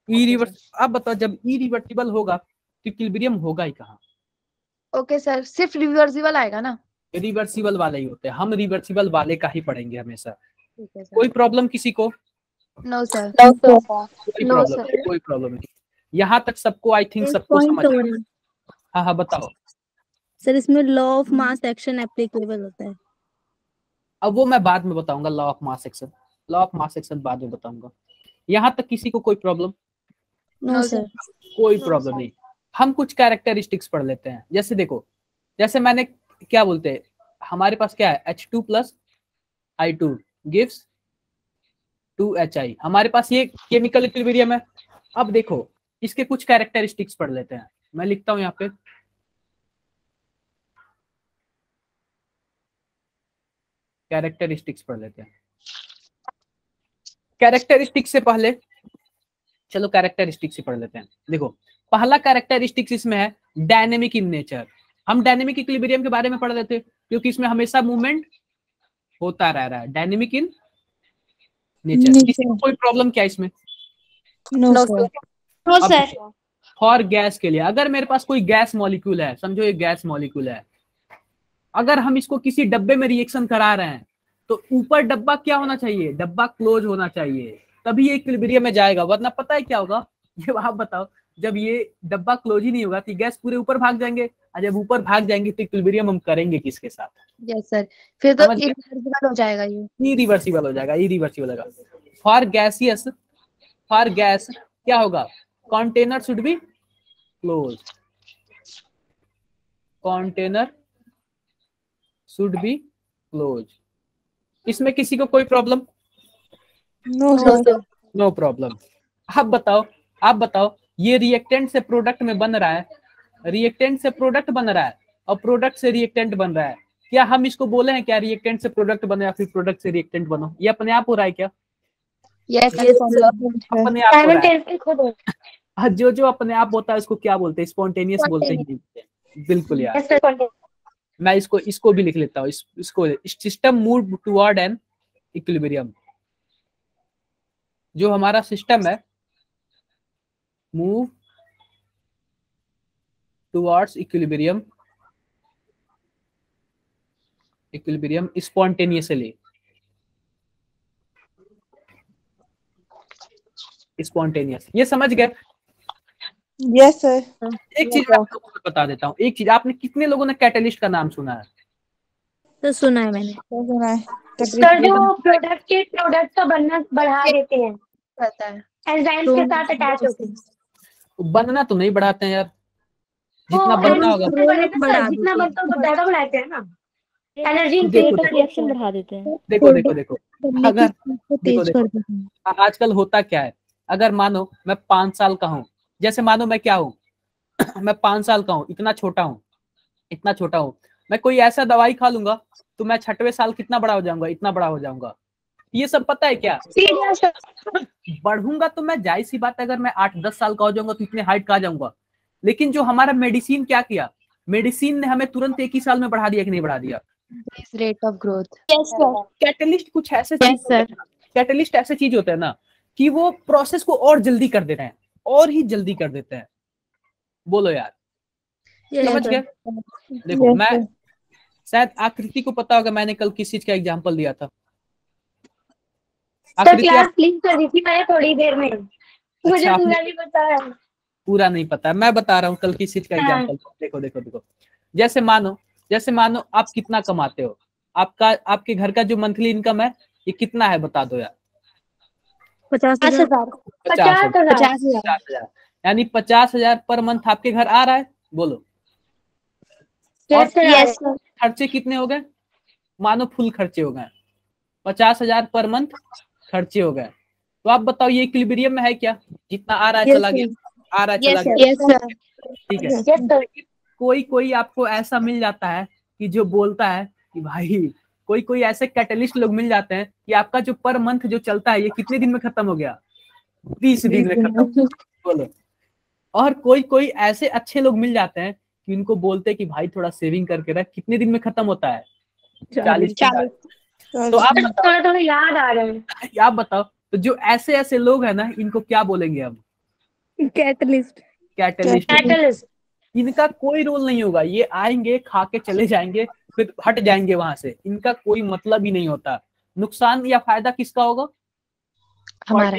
इरिवर्स। अब बताओ, जब इरिवर्सिबल होगा तो इक्विलिब्रियम होगा ही कहाँ? ओके सर, सिर्फ रिवर्सिबल आएगा ना? रिवर्सिबल वाले ही होते हैं, हम रिवर्सिबल वाले का ही पढ़ेंगे हमेशा। ठीक है सर। कोई प्रॉब्लम किसी को? No sir. कोई नो प्रॉब्लम सर। कोई प्रॉब्लम नहीं। यहाँ तक सबको, आई थिंक सबको समझ आ गया। हाँ हाँ बताओ। सर इसमें law of mass action applicable होता है। अब वो मैं बाद में बताऊंगा, law of mass action, law of mass action बाद में बताऊंगा। यहाँ तक किसी को कोई प्रॉब्लम? No sir. कोई प्रॉब्लम नहीं। हम कुछ कैरेक्टरिस्टिक्स पढ़ लेते हैं। जैसे देखो, जैसे मैंने क्या बोलते हैं, हमारे पास क्या है? H2 plus I2 gives 2HI। हमारे पास ये केमिकल इक्विलिब्रियम है। अब देखो इसके कुछ कैरेक्टरिस्टिक्स पढ़ लेते हैं। मैं लिखता हूं यहाँ पे, कैरेक्टरिस्टिक्स पढ़ लेते हैं। कैरेक्टरिस्टिक्स से पहले चलो कैरेक्टरिस्टिक्स से पढ़ लेते हैं। देखो पहला कैरेक्टरिस्टिक्स इसमें है डायनेमिक इन नेचर। हम डायनेमिक इक्विलिब्रियम के बारे में पढ़ लेते हैं क्योंकि इसमें हमेशा मूवमेंट होता रह रहा है। Dynamic in nature. किसी को कोई प्रॉब्लम क्या इसमें? No sir. No sir. For gas के लिए, अगर मेरे पास कोई गैस मॉलिक्यूल है, समझो ये गैस मॉलिक्यूल है, अगर हम इसको किसी डब्बे में रिएक्शन करा रहे हैं तो ऊपर डब्बा क्या होना चाहिए? डब्बा क्लोज होना चाहिए, तभी ये इक्विलिब्रियम में जाएगा। वरना पता है क्या होगा? ये आप बताओ, जब ये डब्बा क्लोज ही नहीं होगा तो गैस पूरे ऊपर भाग जाएंगे, और जब ऊपर भाग जाएंगे तो इक्विलिब्रियम हम करेंगे किसके साथ? यस सर, फिर तो इरिवर्सिबल हो जाएगा ये। इरिवर्सिबल हो जाएगा, इरिवर्सिबल होगा। फॉर गैसियस, फॉर गैस क्या होगा? Container should be close, container should be close. इसमें किसी को कोई problem? No sir. No problem. आप बताओ ये रिएक्टेंट से प्रोडक्ट में बन रहा है, रिएक्टेंट से प्रोडक्ट बन रहा है और प्रोडक्ट से रिएक्टेंट बन रहा है। क्या हम इसको बोले हैं क्या रिएक्टेंट से प्रोडक्ट बनो या फिर प्रोडक्ट से रिएक्टेंट बनो? ये अपने आप हो रहा है क्या? यस अपने आप हो रहा है। साइमल्टेनियसली खुद हो। हाँ, जो अपने आप होता है उसको क्या बोलते हैं? स्पॉन्टेनियस बोलते हैं। बिल्कुल यार, Yes, sir. मैं इसको भी लिख लेता हूँ। इसको system move toward an equilibrium. जो हमारा सिस्टम है move towards equilibrium, equilibrium spontaneously, spontaneous. ये समझ गए? Yes sir. एक चीज मैं आपको बता देता हूँ, एक चीज, आपने कितने लोगों ने कैटलिस्ट का नाम सुना है? तो सुना है मैंने। सुना है। सर जो प्रोडक्ट का बनना बढ़ा देते हैं, पता है। एंजाइम्स के साथ अटैच होते हैं। बनना तो नहीं बढ़ाते हैं यार, जितना बनना होगा। जितना बनता है ज्यादा बढ़ाते हैं ना, एनर्जी देखो इंक्रीज रिएक्शन बढ़ा देते हैं। देखो देखो देखो करने की अगर स्पीड को देखो तेज कर देखो देते हैं। आजकल होता क्या है, अगर मानो मैं 5 साल का हूँ, जैसे मानो मैं क्या हूँ मैं 5 साल का हूँ, इतना छोटा हूँ, इतना छोटा हूँ, मैं कोई ऐसा दवाई खा लूंगा तो मैं 6वें साल कितना बड़ा हो जाऊंगा, इतना बड़ा हो जाऊंगा। ये सब पता है क्या, बढ़ूंगा तो मैं, जाहिर सी बात है, अगर मैं 8-10 साल का हो जाऊंगा तो इतने हाइट का आ जाऊंगा। लेकिन जो हमारा मेडिसिन क्या किया, मेडिसिन ने हमें तुरंत 1 ही साल में बढ़ा दिया कि नहीं बढ़ा दिया। Rate of growth. कैटलिस्ट कुछ ऐसे कैटलिस्ट ऐसे चीज होते हैं ना कि वो प्रोसेस को और जल्दी कर देते हैं, और ही जल्दी कर देते हैं। बोलो यार, समझ गए। देखो मैं शायद आकृति को पता होगा, मैंने कल किस चीज का एग्जांपल दिया था। आकृति क्लास आप लिंक कर दी थी मैंने थोड़ी देर में, मुझे अच्छा, पूरा नहीं पता है। पूरा नहीं पता, मैं बता रहा हूँ कल किस चीज का एग्जांपल। देखो देखो देखो, जैसे मानो आप कितना कमाते हो, आपके घर का जो मंथली इनकम है ये कितना है, बता दो यार। 50,000। 50,000 यानी 50,000 पर मंथ आपके घर आ रहा है। बोलो, और खर्चे कितने हो गए, मानो फुल खर्चे हो गए, 50,000 पर मंथ खर्चे हो गए। तो आप बताओ ये इक्विलिब्रियम में है क्या, जितना आ रहा है चला गया, आ रहा है चला गया, ठीक है। कोई आपको ऐसा मिल जाता है कि जो बोलता है कि भाई, कोई ऐसे कैटलिस्ट लोग मिल जाते हैं कि आपका जो पर मंथ जो चलता है ये कितने दिन में खत्म हो गया, 30 दिन में खत्म। बोलो, और कोई ऐसे अच्छे लोग मिल जाते हैं कि उनको बोलते हैं कि भाई थोड़ा सेविंग करके रख, कितने दिन में खत्म होता है, 40। तो आप थोड़ा याद आ रहा है। आप बताओ, तो जो ऐसे लोग हैं ना, इनको क्या बोलेंगे हम, कैटलिस्ट। इनका कोई रोल नहीं होगा, ये आएंगे, खा के चले जाएंगे, फिर हट जाएंगे वहां से, इनका कोई मतलब ही नहीं होता। नुकसान या फायदा किसका होगा, हमारा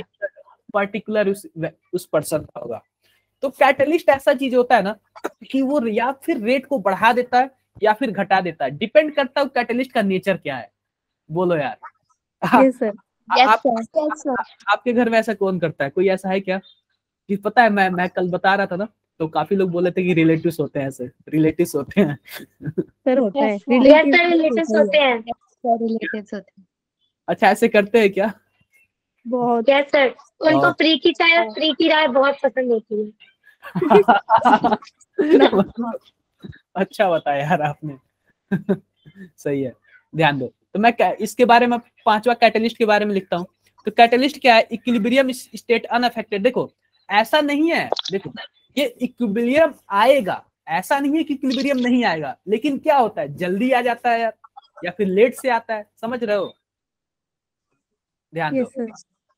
पर्टिकुलर उस पर्सन का होगा। तो कैटलिस्ट ऐसा चीज होता है ना कि वो या फिर रेट को बढ़ा देता है या फिर घटा देता है, डिपेंड करता है कैटलिस्ट का नेचर क्या है। बोलो यार। आपके घर में ऐसा कौन करता है, कोई ऐसा है क्या कि पता है, मैं कल बता रहा था ना, तो काफी लोग बोले थे कि रिलेटिव्स होते हैं, ऐसे रिलेटिव्स होते हैं। सर होता है, रिलेटिव्स होते हैं। रिलेटिव्स होते हैं। अच्छा, ऐसे करते हैं क्या, बहुत। यस सर, उनको फ्री की चाय और फ्री की राय बहुत पसंद होती है। अच्छा बताया यार आपने। सही है, ध्यान दो। तो मैं इसके बारे में 5वां कैटलिस्ट के बारे में लिखता हूँ। तो कैटलिस्ट क्या है, इक्विलिब्रियम स्टेट अनअफेक्टेड। देखो ऐसा नहीं है, देखो ये इक्विलिब्रियम आएगा, ऐसा नहीं है कि इक्विलिब्रियम नहीं आएगा, लेकिन क्या होता है, जल्दी आ जाता है या फिर लेट से आता है, समझ रहे हो, ध्यान दो,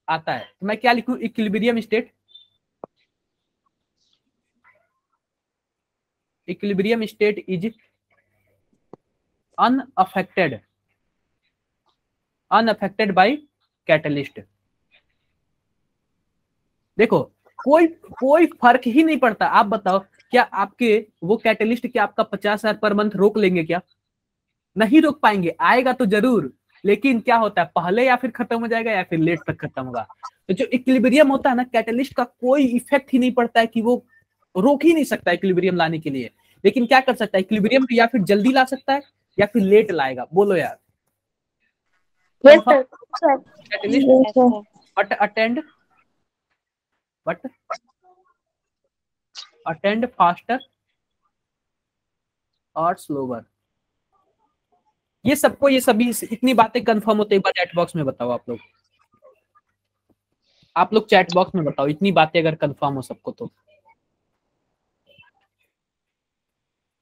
आता है। तो मैं क्या लिखूं, equilibrium state, equilibrium state is unaffected bye catalyst. देखो कोई फर्क ही नहीं पड़ता। आप बताओ, क्या आपके वो कैटलिस्ट क्या आपका 50,000 पर मंथ रोक लेंगे क्या, नहीं रोक पाएंगे, आएगा तो जरूर, लेकिन क्या होता है, पहले या फिर खत्म हो जाएगा या फिर लेट तक खत्म होगा। तो जो इक्विलिब्रियम होता है ना, कैटलिस्ट का कोई इफेक्ट ही नहीं पड़ता है, कि वो रोक ही नहीं सकता इक्विलिब्रियम लाने के लिए। लेकिन क्या कर सकता है, इक्विलिब्रियम या फिर जल्दी ला सकता है या फिर लेट लाएगा। बोलो यार, बट अटेंड फास्टर और स्लोवर। ये सबको, ये सभी इतनी बातें कंफर्म होते, एक बार चैट बॉक्स में बताओ आप लोग चैट बॉक्स में बताओ, इतनी बातें अगर कंफर्म हो सबको तो।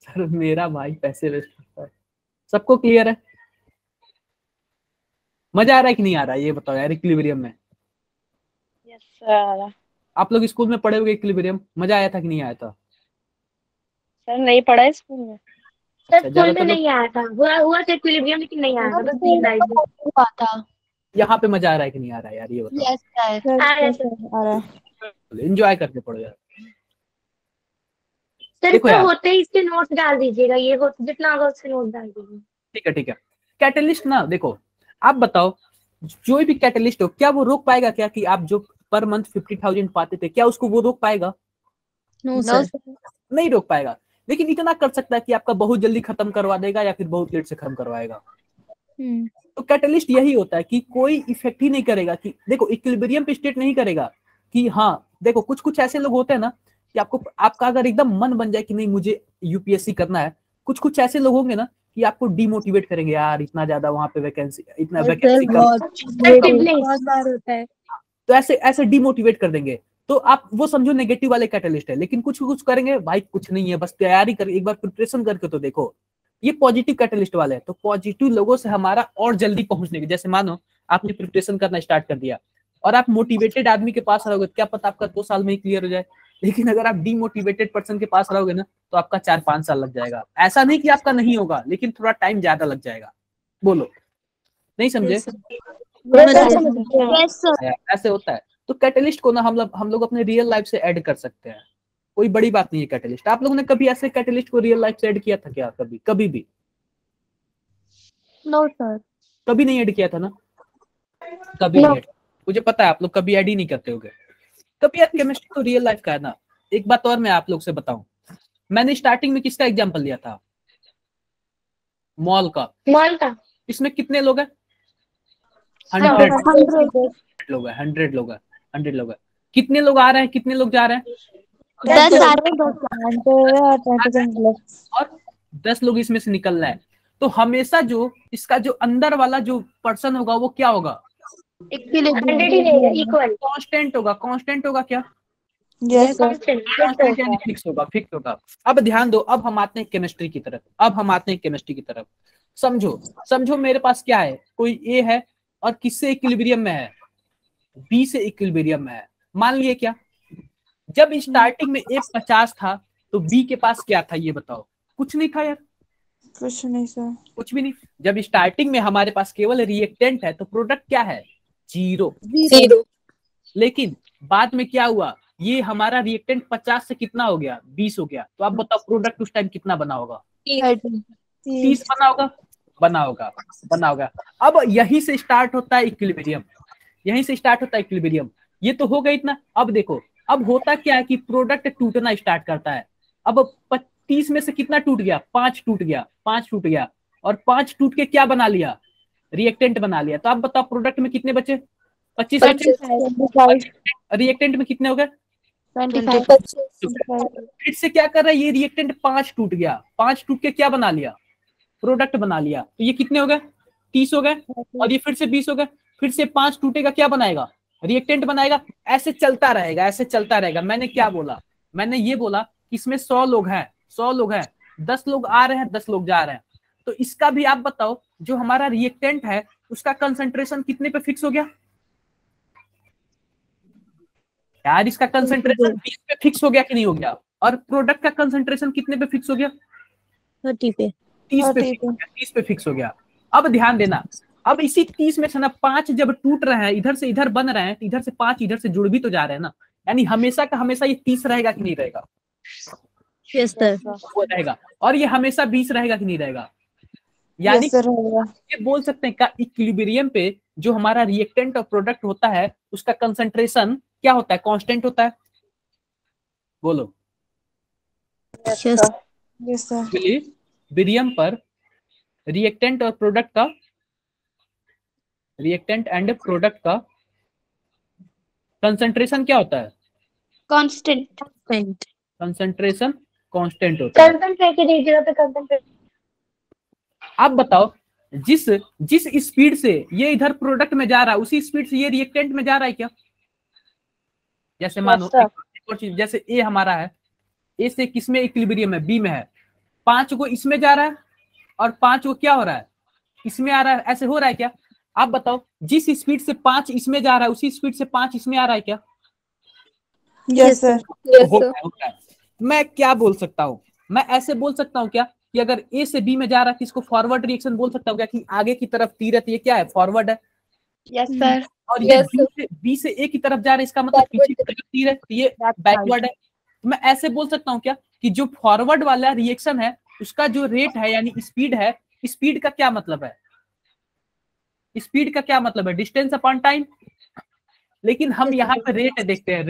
सर मेरा भाई पैसे वेस्ट करता है, सबको क्लियर है, मजा आ रहा है कि नहीं आ रहा है, ये बताओ यार इक्विलिब्रियम में। Yes sir. आप लोग स्कूल में पढ़े होंगे इक्विलिब्रियम, मजा आया था कि नहीं आया था? सर नहीं पढ़ा है स्कूल में। सर स्कूल में नहीं आया था, हुआ था इक्विलिब्रियम, लेकिन नहीं आया था, बस 3 लाइन था। यहाँ पे मजा आ रहा है कि नहीं आ रहा है यार, ये बताओ। यस आ रहा है। एंजॉय करके पढ़ो यार। सर देखो इसका यार, होते ही इसके नोट्स डाल दीजिएगा, ये हो जितना होगा उसके नोट डाल दीजिएगा। ठीक है। कैटलिस्ट ना, देखो आप बताओ, जो भी कैटलिस्ट हो, क्या वो रोक पाएगा क्या कि आप जो पर मंथ 50,000 पाते थे, क्या उसको वो रोक पाएगा? नो सर, नहीं रोक पाएगा। लेकिन इतना कर सकता है कि आपका बहुत जल्दी खत्म करवा देगा या फिर बहुत लेट से खत्म करवाएगा। तो कैटलिस्ट यही होता है कि कोई इफेक्ट ही नहीं करेगा कि देखो इक्विलिब्रियम पे स्टेट नहीं करेगा कि हाँ देखो कुछ कुछ ऐसे लोग होते हैं ना कि आपका अगर एकदम मन बन जाए कि नहीं मुझे यूपीएससी करना है, कुछ कुछ ऐसे लोग होंगे ना कि आपको डिमोटिवेट करेंगे, यार इतना ज्यादा वहां पे वैकेंसी, इतना वैकेंसी बहुत बार होता है। तो ऐसे डिमोटिवेट कर देंगे। तो आप वो समझो नेगेटिव वाले कैटलिस्ट है। लेकिन कुछ कुछ करेंगे भाई कुछ नहीं है, बस तैयारी कर, एक बार प्रिपरेशन करके तो देखो, ये पॉजिटिव कैटलिस्ट वाले हैं। तो पॉजिटिव लोगों से हमारा और जल्दी पहुंचने की, जैसे मानो आपने प्रिपरेशन करना स्टार्ट कर दिया और आप मोटिवेटेड आदमी के पास रहोगे, क्या पता आपका 2 साल में ही क्लियर हो जाए। लेकिन अगर आप डिमोटिवेटेड पर्सन के पास रहोगे ना तो आपका 4-5 साल लग जाएगा। ऐसा नहीं कि आपका नहीं होगा, लेकिन थोड़ा टाइम ज्यादा लग जाएगा। बोलो, नहीं समझे? ऐसे होता है। तो कैटलिस्ट को ना हम लोग अपने रियल लाइफ से ऐड कर सकते हैं, कोई बड़ी बात नहीं है कैटलिस्ट। आप लोगों ने कभी ऐसे कैटलिस्ट को रियल लाइफ से ऐड किया था क्या? कभी भी? No sir. कभी नहीं ऐड किया था ना? कभी नहीं। मुझे पता है आप लोग कभी ऐड ही नहीं करते होगे कभी। यार केमिस्ट्री तो रियल लाइफ का है ना। एक बात और मैं आप लोग से बताऊं, मैंने स्टार्टिंग में किसका एग्जांपल लिया था? मॉल का। इसमें कितने लोग हैं? 100 लोग हैं। 100 लोग हैं। 100 लोग हैं। कितने लोग आ रहे हैं, कितने लोग जा रहे हैं? 10 आ रहे हैं और 10 लोग इसमें से निकल रहे हैं। तो हमेशा जो इसका जो अंदर वाला जो पर्सन होगा वो क्या होगा? कांस्टेंट होगा। कांस्टेंट होगा क्या? कांस्टेंट यानी फिक्स होगा। अब ध्यान दो, अब हम आते हैं केमिस्ट्री की तरफ। समझो मेरे पास क्या है, कोई ए है और किससे इक्विलिब्रियम में है? बी से इक्विलिब्रियम में है। मान लिए क्या, जब स्टार्टिंग में ए 50 था तो बी के पास क्या था ये बताओ? कुछ नहीं था यार। कुछ नहीं सर। कुछ भी नहीं। जब स्टार्टिंग में हमारे पास केवल रिएक्टेंट है तो प्रोडक्ट क्या है? 0। लेकिन बाद में क्या हुआ, ये हमारा रिएक्टेंट 50 से कितना हो गया? 20 हो गया। तो आप बताओ प्रोडक्ट उस टाइम कितना बना होगा? 30 बना होगा। अब यहीं से स्टार्ट होता है इक्विलिब्रियम। ये तो हो गया इतना। अब देखो, अब होता क्या है कि प्रोडक्ट टूटना स्टार्ट करता है। अब 30 में से कितना टूट गया? 5 टूट गया। और 5 टूट के क्या बना लिया? रिएक्टेंट बना लिया। तो आप बताओ प्रोडक्ट में कितने बचे? 25 बचे। रिएक्टेंट में कितने हो गए? 25। फिर से क्या कर रहा है ये रिएक्टेंट? 5 टूट गया। 5 टूट के क्या बना लिया? प्रोडक्ट बना लिया। तो ये कितने हो गए? 30 हो गए। और ये फिर से 20 हो गए। फिर से 5 टूटेगा, क्या बनाएगा? रिएक्टेंट बनाएगा। ऐसे चलता रहेगा। मैंने क्या बोला? मैंने ये बोला कि इसमें 100 लोग हैं। 10 लोग आ रहे हैं, 10 लोग जा रहे हैं। तो इसका भी आप बताओ, जो हमारा रिएक्टेंट है उसका कंसंट्रेशन कितने पे फिक्स हो गया यार? इसका कंसंट्रेशन 20 पे फिक्स हो गया कि नहीं हो गया? और प्रोडक्ट का कंसंट्रेशन कितने पे फिक्स हो गया? 30 पे। 30 पे फिक्स हो गया। अब ध्यान देना, अब इसी 30 में से ना 5 जब टूट रहे हैं, इधर से इधर बन रहे हैं, तो इधर से 5 इधर से जुड़ भी तो जा रहे हैं ना। यानी हमेशा का हमेशा ये 30 रहेगा कि नहीं रहेगा? Yes sir. वो रहेगा। और ये हमेशा 20 रहेगा कि नहीं रहेगा? यानी ये बोल सकते हैं का इक्विलिब्रियम पे जो हमारा रिएक्टेंट और प्रोडक्ट होता है उसका कंसंट्रेशन क्या होता है? कांस्टेंट होता है। बोलो। इक्विलिब्रियम पर रिएक्टेंट और प्रोडक्ट का, रिएक्टेंट एंड प्रोडक्ट का कंसंट्रेशन क्या होता है? कांस्टेंट। कंसंट्रेशन कांस्टेंट होता है। आप बताओ, जिस स्पीड से ये इधर प्रोडक्ट में जा रहा है उसी स्पीड से ये रिएक्टेंट में जा रहा है क्या? जैसे मानो एक और चीज, जैसे ए हमारा है, ए से किसमें इक्विलिब्रियम है? बी में है। 5 को इसमें जा रहा है और 5 को क्या हो रहा है? इसमें आ रहा है। ऐसे हो रहा है क्या? आप बताओ, जिस स्पीड से 5 इसमें जा रहा है उसी स्पीड से 5 इसमें आ रहा है क्या? Yes sir. होता है। मैं क्या बोल सकता हूँ? मैं ऐसे बोल सकता हूँ क्या कि अगर ए से बी में जा रहा है, किसको फॉरवर्ड रिएक्शन बोल सकता हूँ क्या? कि आगे की तरफ तीर, ये क्या है? फॉरवर्ड है। Yes sir. और ये बी से ए की तरफ जा रहा है, इसका मतलब पीछे की तरफ तीर है, तो ये बैकवर्ड है। तो मैं ऐसे बोल सकता हूँ क्या कि जो फॉरवर्ड वाला रिएक्शन है उसका जो रेट है यानी स्पीड है, स्पीड का क्या मतलब है? Distance upon time. लेकिन हम यहाँ पे रेट देखते हैं,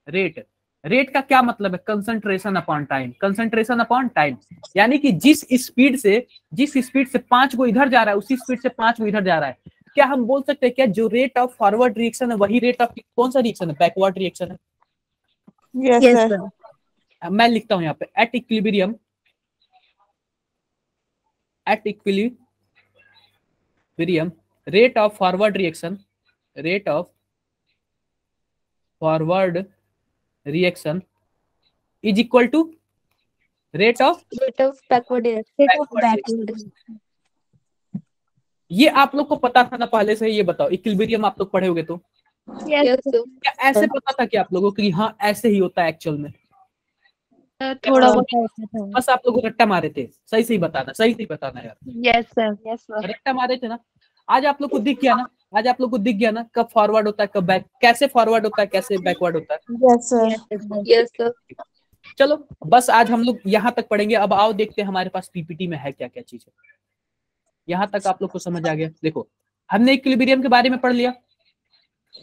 रेट। रेट का क्या मतलब है? Concentration upon time, concentration upon time, यानी कि जिस स्पीड से 5 को इधर जा रहा है उसी स्पीड से 5 को इधर जा रहा है। क्या हम बोल सकते हैं क्या जो रेट ऑफ फॉरवर्ड रिएक्शन है वही रेट ऑफ कौन सा रिएक्शन है? बैकवर्ड रिएक्शन है। Yes, Yes, sir. sir. मैं लिखता हूं यहाँ पे at equilibrium rate of forward reaction is equal to rate of backward direction. ये आप लोग को पता था ना पहले से? ये बताओ, इक्विलिब्रियम आप लोग पढ़े होगे तो Yes, sir. क्या ऐसे पता था कि आप लोगों को कि हाँ ऐसे ही होता है एक्चुअल में? थोड़ा बहुत बस आप लोग रट्टा मारे थे? सही से ही बताना यार। Yes, sir. Yes, sir. रट्टा मारे थे ना? आज आप लोग को दिख गया ना कब फॉरवर्ड होता है कब बैक, कैसे फॉरवर्ड होता है कैसे बैकवर्ड होता है। Yes, sir. Yes, sir. चलो बस आज हम लोग यहाँ तक पढ़ेंगे। अब आओ देखते हैं हमारे पास पीपीटी में है क्या क्या चीज है। यहाँ तक आप लोग को समझ आ गया? देखो हमने इक्विलिब्रियम के बारे में पढ़ लिया,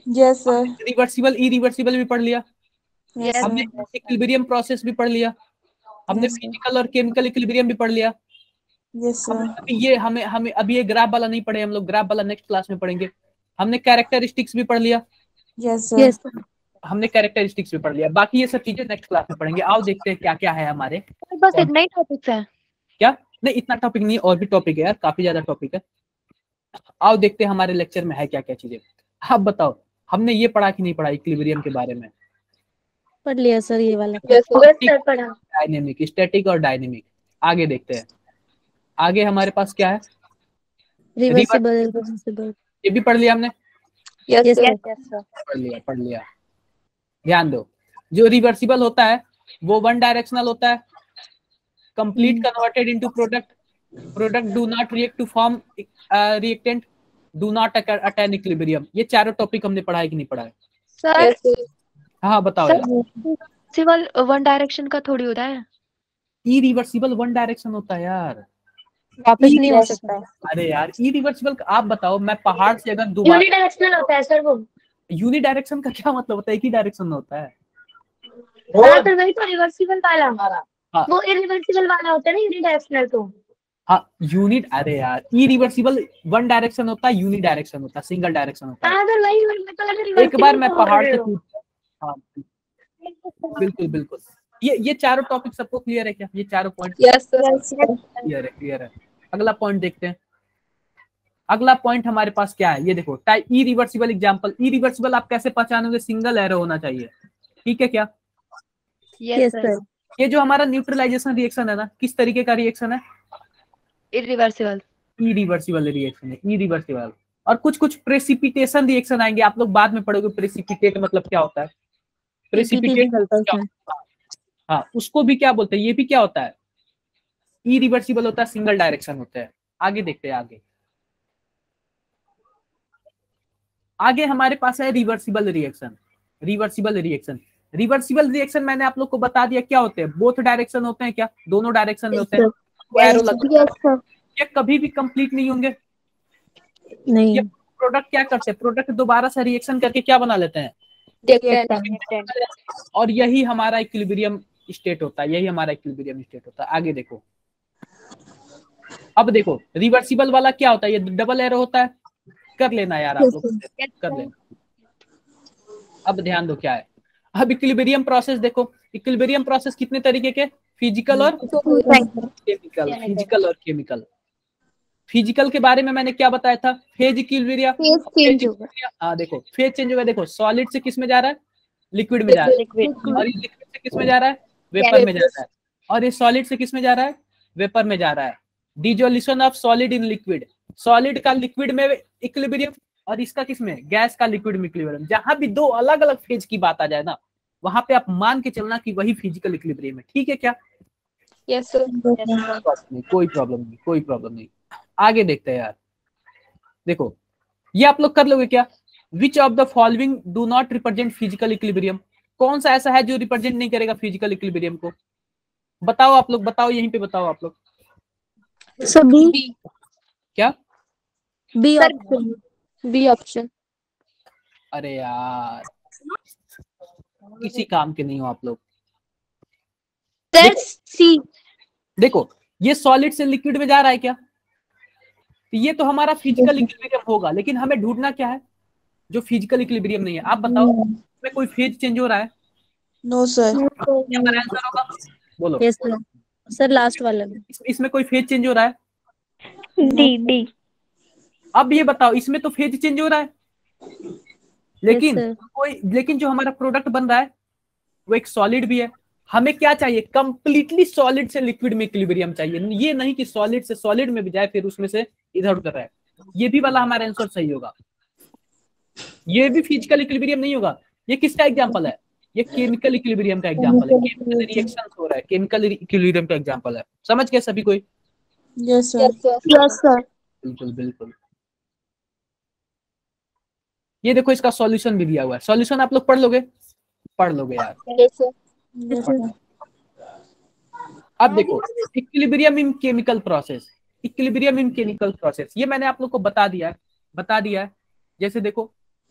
Yes, sir. रिवर्सिबल इरिवर्सिबल भी पढ़ लिया, Yes, हमने sir. इक्विलिब्रियम प्रोसेस भी पढ़ लिया, हमने Yes, sir. फिजिकल और केमिकल इक्विलिब्रियम भी पढ़ लिया। Yes, sir. हमें अभी ये ग्राफ वाला नहीं पढ़े हम लोग, ग्राफ वाला नेक्स्ट क्लास में पढ़ेंगे। हमने कैरेक्टरिस्टिक्स भी पढ़ लिया, Yes, sir. Yes, sir. हमने कैरेक्टरिस्टिक्स भी पढ़ लिया। बाकी ये सब चीजें नेक्स्ट क्लास में पढ़ेंगे। आओ देखते हैं क्या क्या है हमारे। बस इतना ही टॉपिक्स है। क्या नहीं, इतना टॉपिक नहीं, और भी टॉपिक है यार, काफी ज्यादा टॉपिक है। आओ देखते हैं हमारे लेक्चर में है क्या क्या चीजें। आप बताओ हमने ये पढ़ा कि नहीं पढ़ा इक्विलिब्रियम के बारे में? पढ़ लिया सर ये वाला। Yes, sir. पढ़ा। डायनेमिक, स्टैटिक और डायनेमिक। आगे देखते हैं, आगे हमारे पास क्या है? रिवर्सिबल रिवर्सिबल ये भी पढ़ लिया हमने, Yes, Yes, sir. sir. Yes, sir. पढ़ लिया। ध्यान दो, जो रिवर्सिबल होता है वो वन डायरेक्शनल होता है, complete converted into product do not react to form reactant, do not attain equilibrium. ये चारों टॉपिक हमने पढ़ा है कि नहीं पढ़ा है? Sir, हाँ बताओ sir, यार। सिवल वन डायरेक्शन का थोड़ी होता है। इरिवर्सिबल वन डायरेक्शन होता है यार। वापस नहीं हो सकता। अरे यार इरिवर्सिबल आप बताओ, मैं पहाड़ से अगर दोबारा, यूनिडायरेक्शनल होता है सर वो। यूनि डायरेक्शन का क्या मतलब होता है? एक ही डायरेक्शन में होता है। हाँ तो वही तो रिवर्सिबल वाला, हाँ। वो इरिवर्सिबल वाला होता है ना यूनिडायरेक्शनल तो। हाँ यूनिट, अरे यार इरिवर्सिबल वन डायरेक्शन होता है, यूनि डायरेक्शन होता है, सिंगल डायरेक्शन होता है। हाँ सर वही मेरे को लगा एक बार मैं reversible पहाड़ बोल से रहे हो। कूद, हाँ बिल्कुल बिल्कुल। ये चारों टॉपिक सबको क्लियर है क्या? ये चारों पॉइंट Yes, sir. क्लियर है। अगला पॉइंट देखते हैं। अगला पॉइंट हमारे पास क्या है? ये देखो टाइप इरिवर्सिबल एग्जांपल। इरिवर्सिबल आप कैसे पहचानोगे? सिंगल एरो होना चाहिए, ठीक है क्या? Yes, sir. ये जो हमारा न्यूट्रलाइजेशन रिएक्शन है ना, किस तरीके का रिएक्शन है? Irreversible. इरिवर्सिबल रिएक्शन है, इरिवर्सिबल। और कुछ प्रेसिपिटेशन रिएक्शन आएंगे, आप लोग बाद में पढ़ोगे। प्रेसिपिटेट मतलब क्या होता है? प्रेसिपिटेट निकलता है उसमें। हाँ उसको भी क्या बोलते हैं? ये भी क्या होता है? इरिवर्सिबल होता है, सिंगल डायरेक्शन होता है। आगे देखते हैं, आगे हमारे पास है रिवर्सिबल रिएक्शन। रिवर्सिबल रिएक्शन मैंने आप लोग को बता दिया क्या होते हैं। बोथ डायरेक्शन होते हैं क्या? दोनों डायरेक्शन में होते हैं। एरो लगता है। ये कभी भी कंप्लीट नहीं होंगे। नहीं। ये प्रोडक्ट क्या करते हैं? प्रोडक्ट दोबारा से रिएक्शन करके क्या बना लेते हैं? और यही हमारा इक्विलिब्रियम स्टेट होता है। आगे देखो, अब देखो रिवर्सिबल वाला क्या होता है? ये डबल एरो होता है। कर लेना यार आप लोग, कर लेना। अब ध्यान दो क्या है। अब इक्विलिब्रियम प्रोसेस देखो। इक्विलिब्रियम प्रोसेस कितने तरीके के? फिजिकल और केमिकल। फिजिकल के बारे में मैंने क्या बताया था? Phase equilibrium. हाँ देखो फेज चेंज होगा। देखो सॉलिड से किस में जा रहा है? लिक्विड में जा रहा है। और ये लिक्विड से किस में जा रहा है? वेपर में जा रहा है। और ये सॉलिड से किस में जा रहा है? वेपर में जा रहा है। Dissolution of solid in liquid. Solid का लिक्विड में इक्विलिब्रियम, और इसका किसमें? गैस का लिक्विड में इक्विलिब्रियम। जहां भी दो अलग अलग फेज की बात आ जाए ना, वहां पे आप मान के चलना कि वही फिजिकल इक्विलिब्रियम है, ठीक है क्या? Yes, sir. कोई प्रॉब्लम नहीं। आगे देखते हैं यार। देखो ये आप लोग कर लोगे क्या? Which of the following do not represent physical equilibrium? कौन सा ऐसा है जो रिप्रेजेंट नहीं करेगा फिजिकल इक्विलिब्रियम को? बताओ आप लोग, बताओ यहीं पे बताओ आप लोग। Sir B. क्या? B Sir, option. B option. अरे यार किसी काम के नहीं हो आप लोग। सर सी। देखो ये सॉलिड से लिक्विड में जा रहा है क्या, तो ये तो हमारा फिजिकल इक्विलिब्रियम होगा, लेकिन हमें ढूंढना क्या है, जो फिजिकल इक्विलिब्रियम नहीं है। आप बताओ इसमें कोई फेज चेंज हो रहा है? No, sir. क्या हमारा आंसर होगा, बोलो। Yes sir. सर लास्ट वाला में। इसमें कोई फेज चेंज हो रहा है? D D. अब ये बताओ इसमें तो फेज चेंज हो रहा है, लेकिन Yes, लेकिन जो हमारा प्रोडक्ट बन रहा है वो एक सॉलिड भी है। हमें क्या चाहिए, कंप्लीटली सॉलिड से लिक्विड में इक्विलिब्रियम चाहिए, ये नहीं कि सॉलिड से सॉलिड में भी जाए फिर उसमें से इधर उधर है। ये भी वाला हमारा आंसर सही होगा। ये भी फिजिकल इक्विलिब्रियम नहीं होगा। ये किसका एग्जांपल है, ये केमिकल इक्विलिब्रियम का एग्जांपल है, केमिकल रिएक्शन हो रहा है, केमिकल इक्विलिब्रियम का एग्जांपल है। समझ गए सभी कोई? Yes, sir. Yes sir. बिल्कुल बिल्कुल। ये देखो इसका सॉल्यूशन भी दिया हुआ है, सॉल्यूशन आप लोग पढ़ लोगे, पढ़ लोगे यार। Yes sir. Yes, sir. अब देखो इक्विलिब्रियम इन केमिकल प्रोसेस, इक्विलिब्रियम इन केमिकल प्रोसेस, ये मैंने आप लोग को बता दिया है। जैसे देखो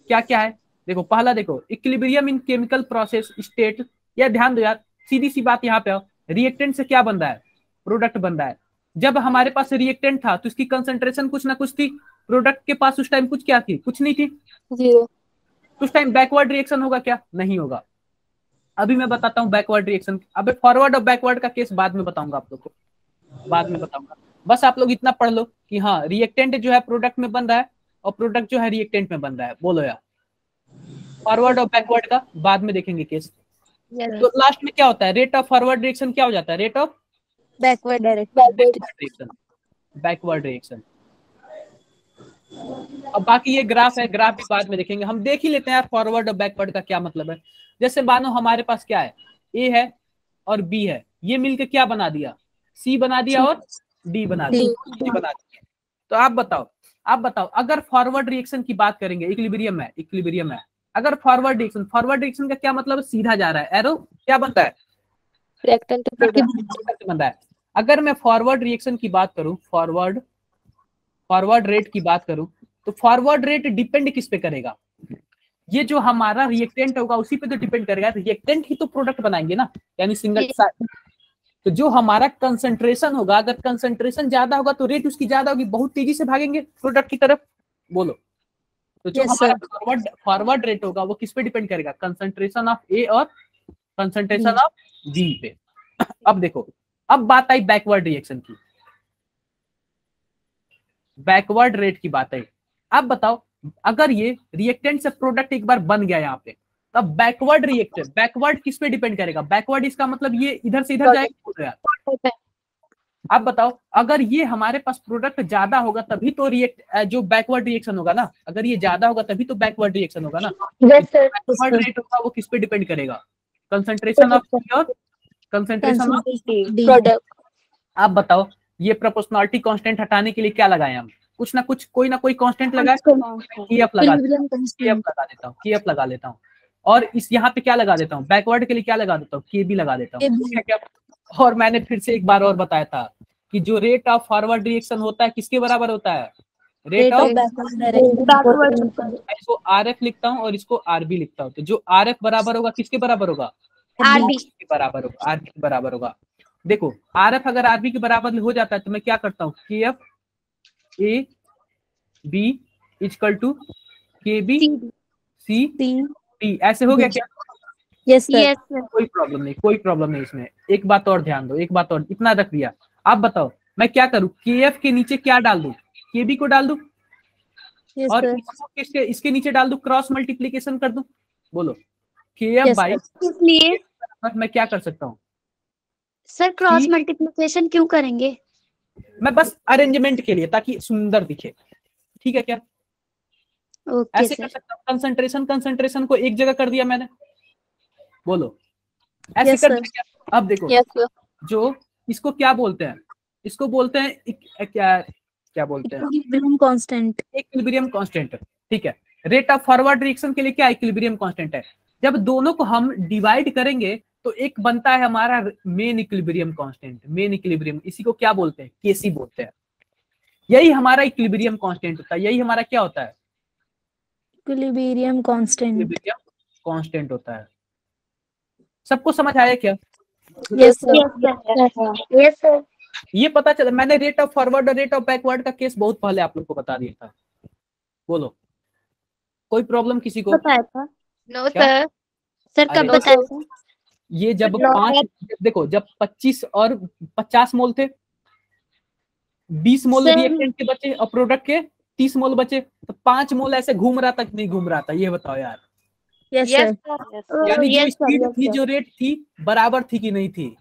क्या क्या है, देखो पहला देखो इक्विलिब्रियम इन केमिकल प्रोसेस स्टेट, या ध्यान दो यार, सीधी सी बात यहाँ पे आओ, रिएक्टेंट से क्या बन रहा है, प्रोडक्ट बन रहा है। जब हमारे पास रिएक्टेंट था तो इसकी कंसंट्रेशन कुछ ना कुछ थी, प्रोडक्ट के पास उस टाइम कुछ क्या थी, कुछ नहीं थी, जीरो। उस टाइम बैकवर्ड रिएक्शन होगा क्या, नहीं होगा। अभी मैं बताता हूँ बैकवर्ड रिएक्शन, अबे फॉरवर्ड और बैकवर्ड का केस बाद में बताऊंगा आप लोग को, बाद में बताऊंगा। बस आप लोग इतना पढ़ लो कि हाँ रिएक्टेंट जो है प्रोडक्ट में बन रहा है और प्रोडक्ट जो है रिएक्टेंट में बन रहा है। बोलो यार, फॉरवर्ड और बैकवर्ड का बाद में देखेंगे केस। तो लास्ट में क्या होता है, रेट ऑफ फॉरवर्ड रिएक्शन क्या हो जाता है, rate of backward direct. Backward reaction. अब बाकी ये ग्राफ है, ग्राफ भी बाद में देखेंगे, हम देख ही लेते हैं यार फॉरवर्ड और बैकवर्ड का क्या मतलब है। जैसे मानो हमारे पास क्या है, ए है और बी है, ये मिलकर क्या बना दिया, सी बना दिया और डी बना दिया। तो आप बताओ अगर फॉरवर्ड रिएक्शन की बात करेंगे, इक्विलिब्रियम है, अगर फॉरवर्ड रिएक्शन का क्या मतलब, सीधा जा रहा है, एरो क्या बनता है, रिएक्टेंट प्रोडक्ट बनता है। अगर मैं फॉरवर्ड रिएक्शन की बात करूं, फॉरवर्ड रेट की बात करूं, तो फॉरवर्ड रेट डिपेंड किस पे करेगा, ये जो हमारा रिएक्टेंट होगा उसी पे तो डिपेंड करेगा, रिएक्टेंट ही तो प्रोडक्ट बनाएंगे ना, यानी सिंगल साइड। तो जो हमारा कंसंट्रेशन होगा, अगर कंसंट्रेशन ज्यादा होगा तो रेट उसकी ज्यादा होगी, बहुत तेजी से भागेंगे प्रोडक्ट की तरफ। बोलो, तो जो हमारा फॉरवर्ड रेट होगा वो किस पे डिपेंड करेगा, कंसंट्रेशन ऑफ ए और कंसंट्रेशन ऑफ बी पे। अब देखो, अब बात आई बैकवर्ड रिएक्शन की, बैकवर्ड रेट की बात आई। अब बताओ अगर ये रिएक्टेंट से प्रोडक्ट एक बार बन गया यहाँ पे, तब बैकवर्ड रिएक्टेंट, बैकवर्ड किस पे डिपेंड करेगा, बैकवर्ड इसका मतलब ये इधर से इधर जाएगा यार। अब बताओ अगर ये हमारे पास प्रोडक्ट ज्यादा होगा तभी तो जो बैकवर्ड रिएक्शन होगा ना, अगर ये ज्यादा होगा तभी तो बैकवर्ड रिएक्शन होगा ना। बैकवर्ड रेट होगा वो किस पे डिपेंड करेगा, कंसंट्रेशन ऑफ और कंसंट्रेशन ऑफ प्रोडक्ट। आप बताओ ये प्रोपोर्शनलिटी कांस्टेंट हटाने के लिए क्या लगाए हम, कुछ ना कुछ कोई ना कोई कांस्टेंट लगाए, KF लगा लेता हूँ, और इस यहाँ पे क्या लगा देता हूँ, बैकवर्ड के लिए क्या लगा देता हूँ, KB लगा देता हूँ। और मैंने फिर से एक बार और बताया था कि जो रेट ऑफ फॉरवर्ड रिएक्शन होता है किसके बराबर होता है, रेट ऑफ बैकवर्ड। इसको RF लिखता हूँ और इसको RB लिखता हूँ। तो जो RF बराबर होगा किसके बराबर होगा, RB के बराबर होगा, RB के बराबर होगा। देखो RF अगर RB के बराबर हो जाता है तो मैं क्या करता हूँ, KF AB equal to KB C ऐसे हो गया क्या? Yes sir. कोई प्रॉब्लम नहीं इसमें। एक बात और ध्यान दो, एक बात और, इतना रख दिया। आप बताओ मैं क्या करूं, KF के नीचे क्या डाल दूं, KB को डाल दूं, और इसके नीचे डाल दूं, क्रॉस मल्टीप्लीकेशन कर दूं। बोलो KF बाई, इसलिए मैं क्या कर सकता हूँ सर क्रॉस मल्टीप्लिकेशन क्यों करेंगे, मैं बस अरेंजमेंट के लिए, ताकि सुंदर दिखे, ठीक है क्या? ओके ऐसे कर सकता हूँ, कंसंट्रेशन को एक जगह कर दिया मैंने। बोलो ऐसे कर दिया। अब देखो जो इसको क्या बोलते हैं, इसको बोलते हैं क्या बोलते हैं, इक्विलिब्रियम कांस्टेंट, ठीक है। रेट ऑफ फॉरवर्ड रिएक्शन के लिए क्या इक्विलिब्रियम कांस्टेंट है, जब दोनों को हम डिवाइड करेंगे तो एक बनता है हमारा main equilibrium constant, main equilibrium, इसी को क्या बोलते हैं, KC बोलते हैं। यही हमारा इक्विलिब्रियम कांस्टेंट होता है, यही हमारा क्या होता है, इक्विलिब्रियम कांस्टेंट कांस्टेंट होता है। सबको समझ आया क्या? Yes sir. Yes sir. ये पता चला, मैंने रेट ऑफ फॉरवर्ड और रेट ऑफ बैकवर्ड का केस बहुत पहले आप लोग को बता दिया था। बोलो, कोई प्रॉब्लम किसी को? बताया था। नो क्या? सर। सर अरे, कब बताया था? ये जब 5, देखो जब 25 और 50 मोल थे, 20 मोल सर- रिएक्टेंट के बचे और प्रोडक्ट के 30 मोल बचे, तो 5 मोल ऐसे घूम रहा था कि नहीं घूम रहा था, ये बताओ यार। Yes yes sir. सर। यानी जो yes, sir, स्पीड yes, थी, sir. जो रेट थी, बराबर थी कि नहीं थी?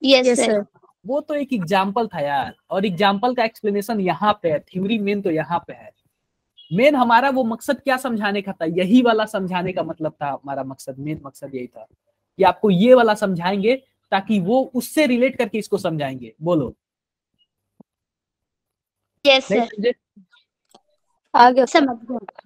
Yes yes sir. सर। वो तो एक एग्जाम्पल था यार, और एग्जाम्पल का एक्सप्लेनेशन यहाँ पे है, थ्योरी मेन तो यहाँ पे है। मेन हमारा वो मकसद क्या समझाने का था, यही वाला समझाने का मतलब था हमारा मकसद, मेन मकसद यही था कि आपको ये वाला समझाएंगे ताकि वो उससे रिलेट करके इसको समझाएंगे। बोलो, यस नहीं सर। समझे? आ गया सर। समझ गया।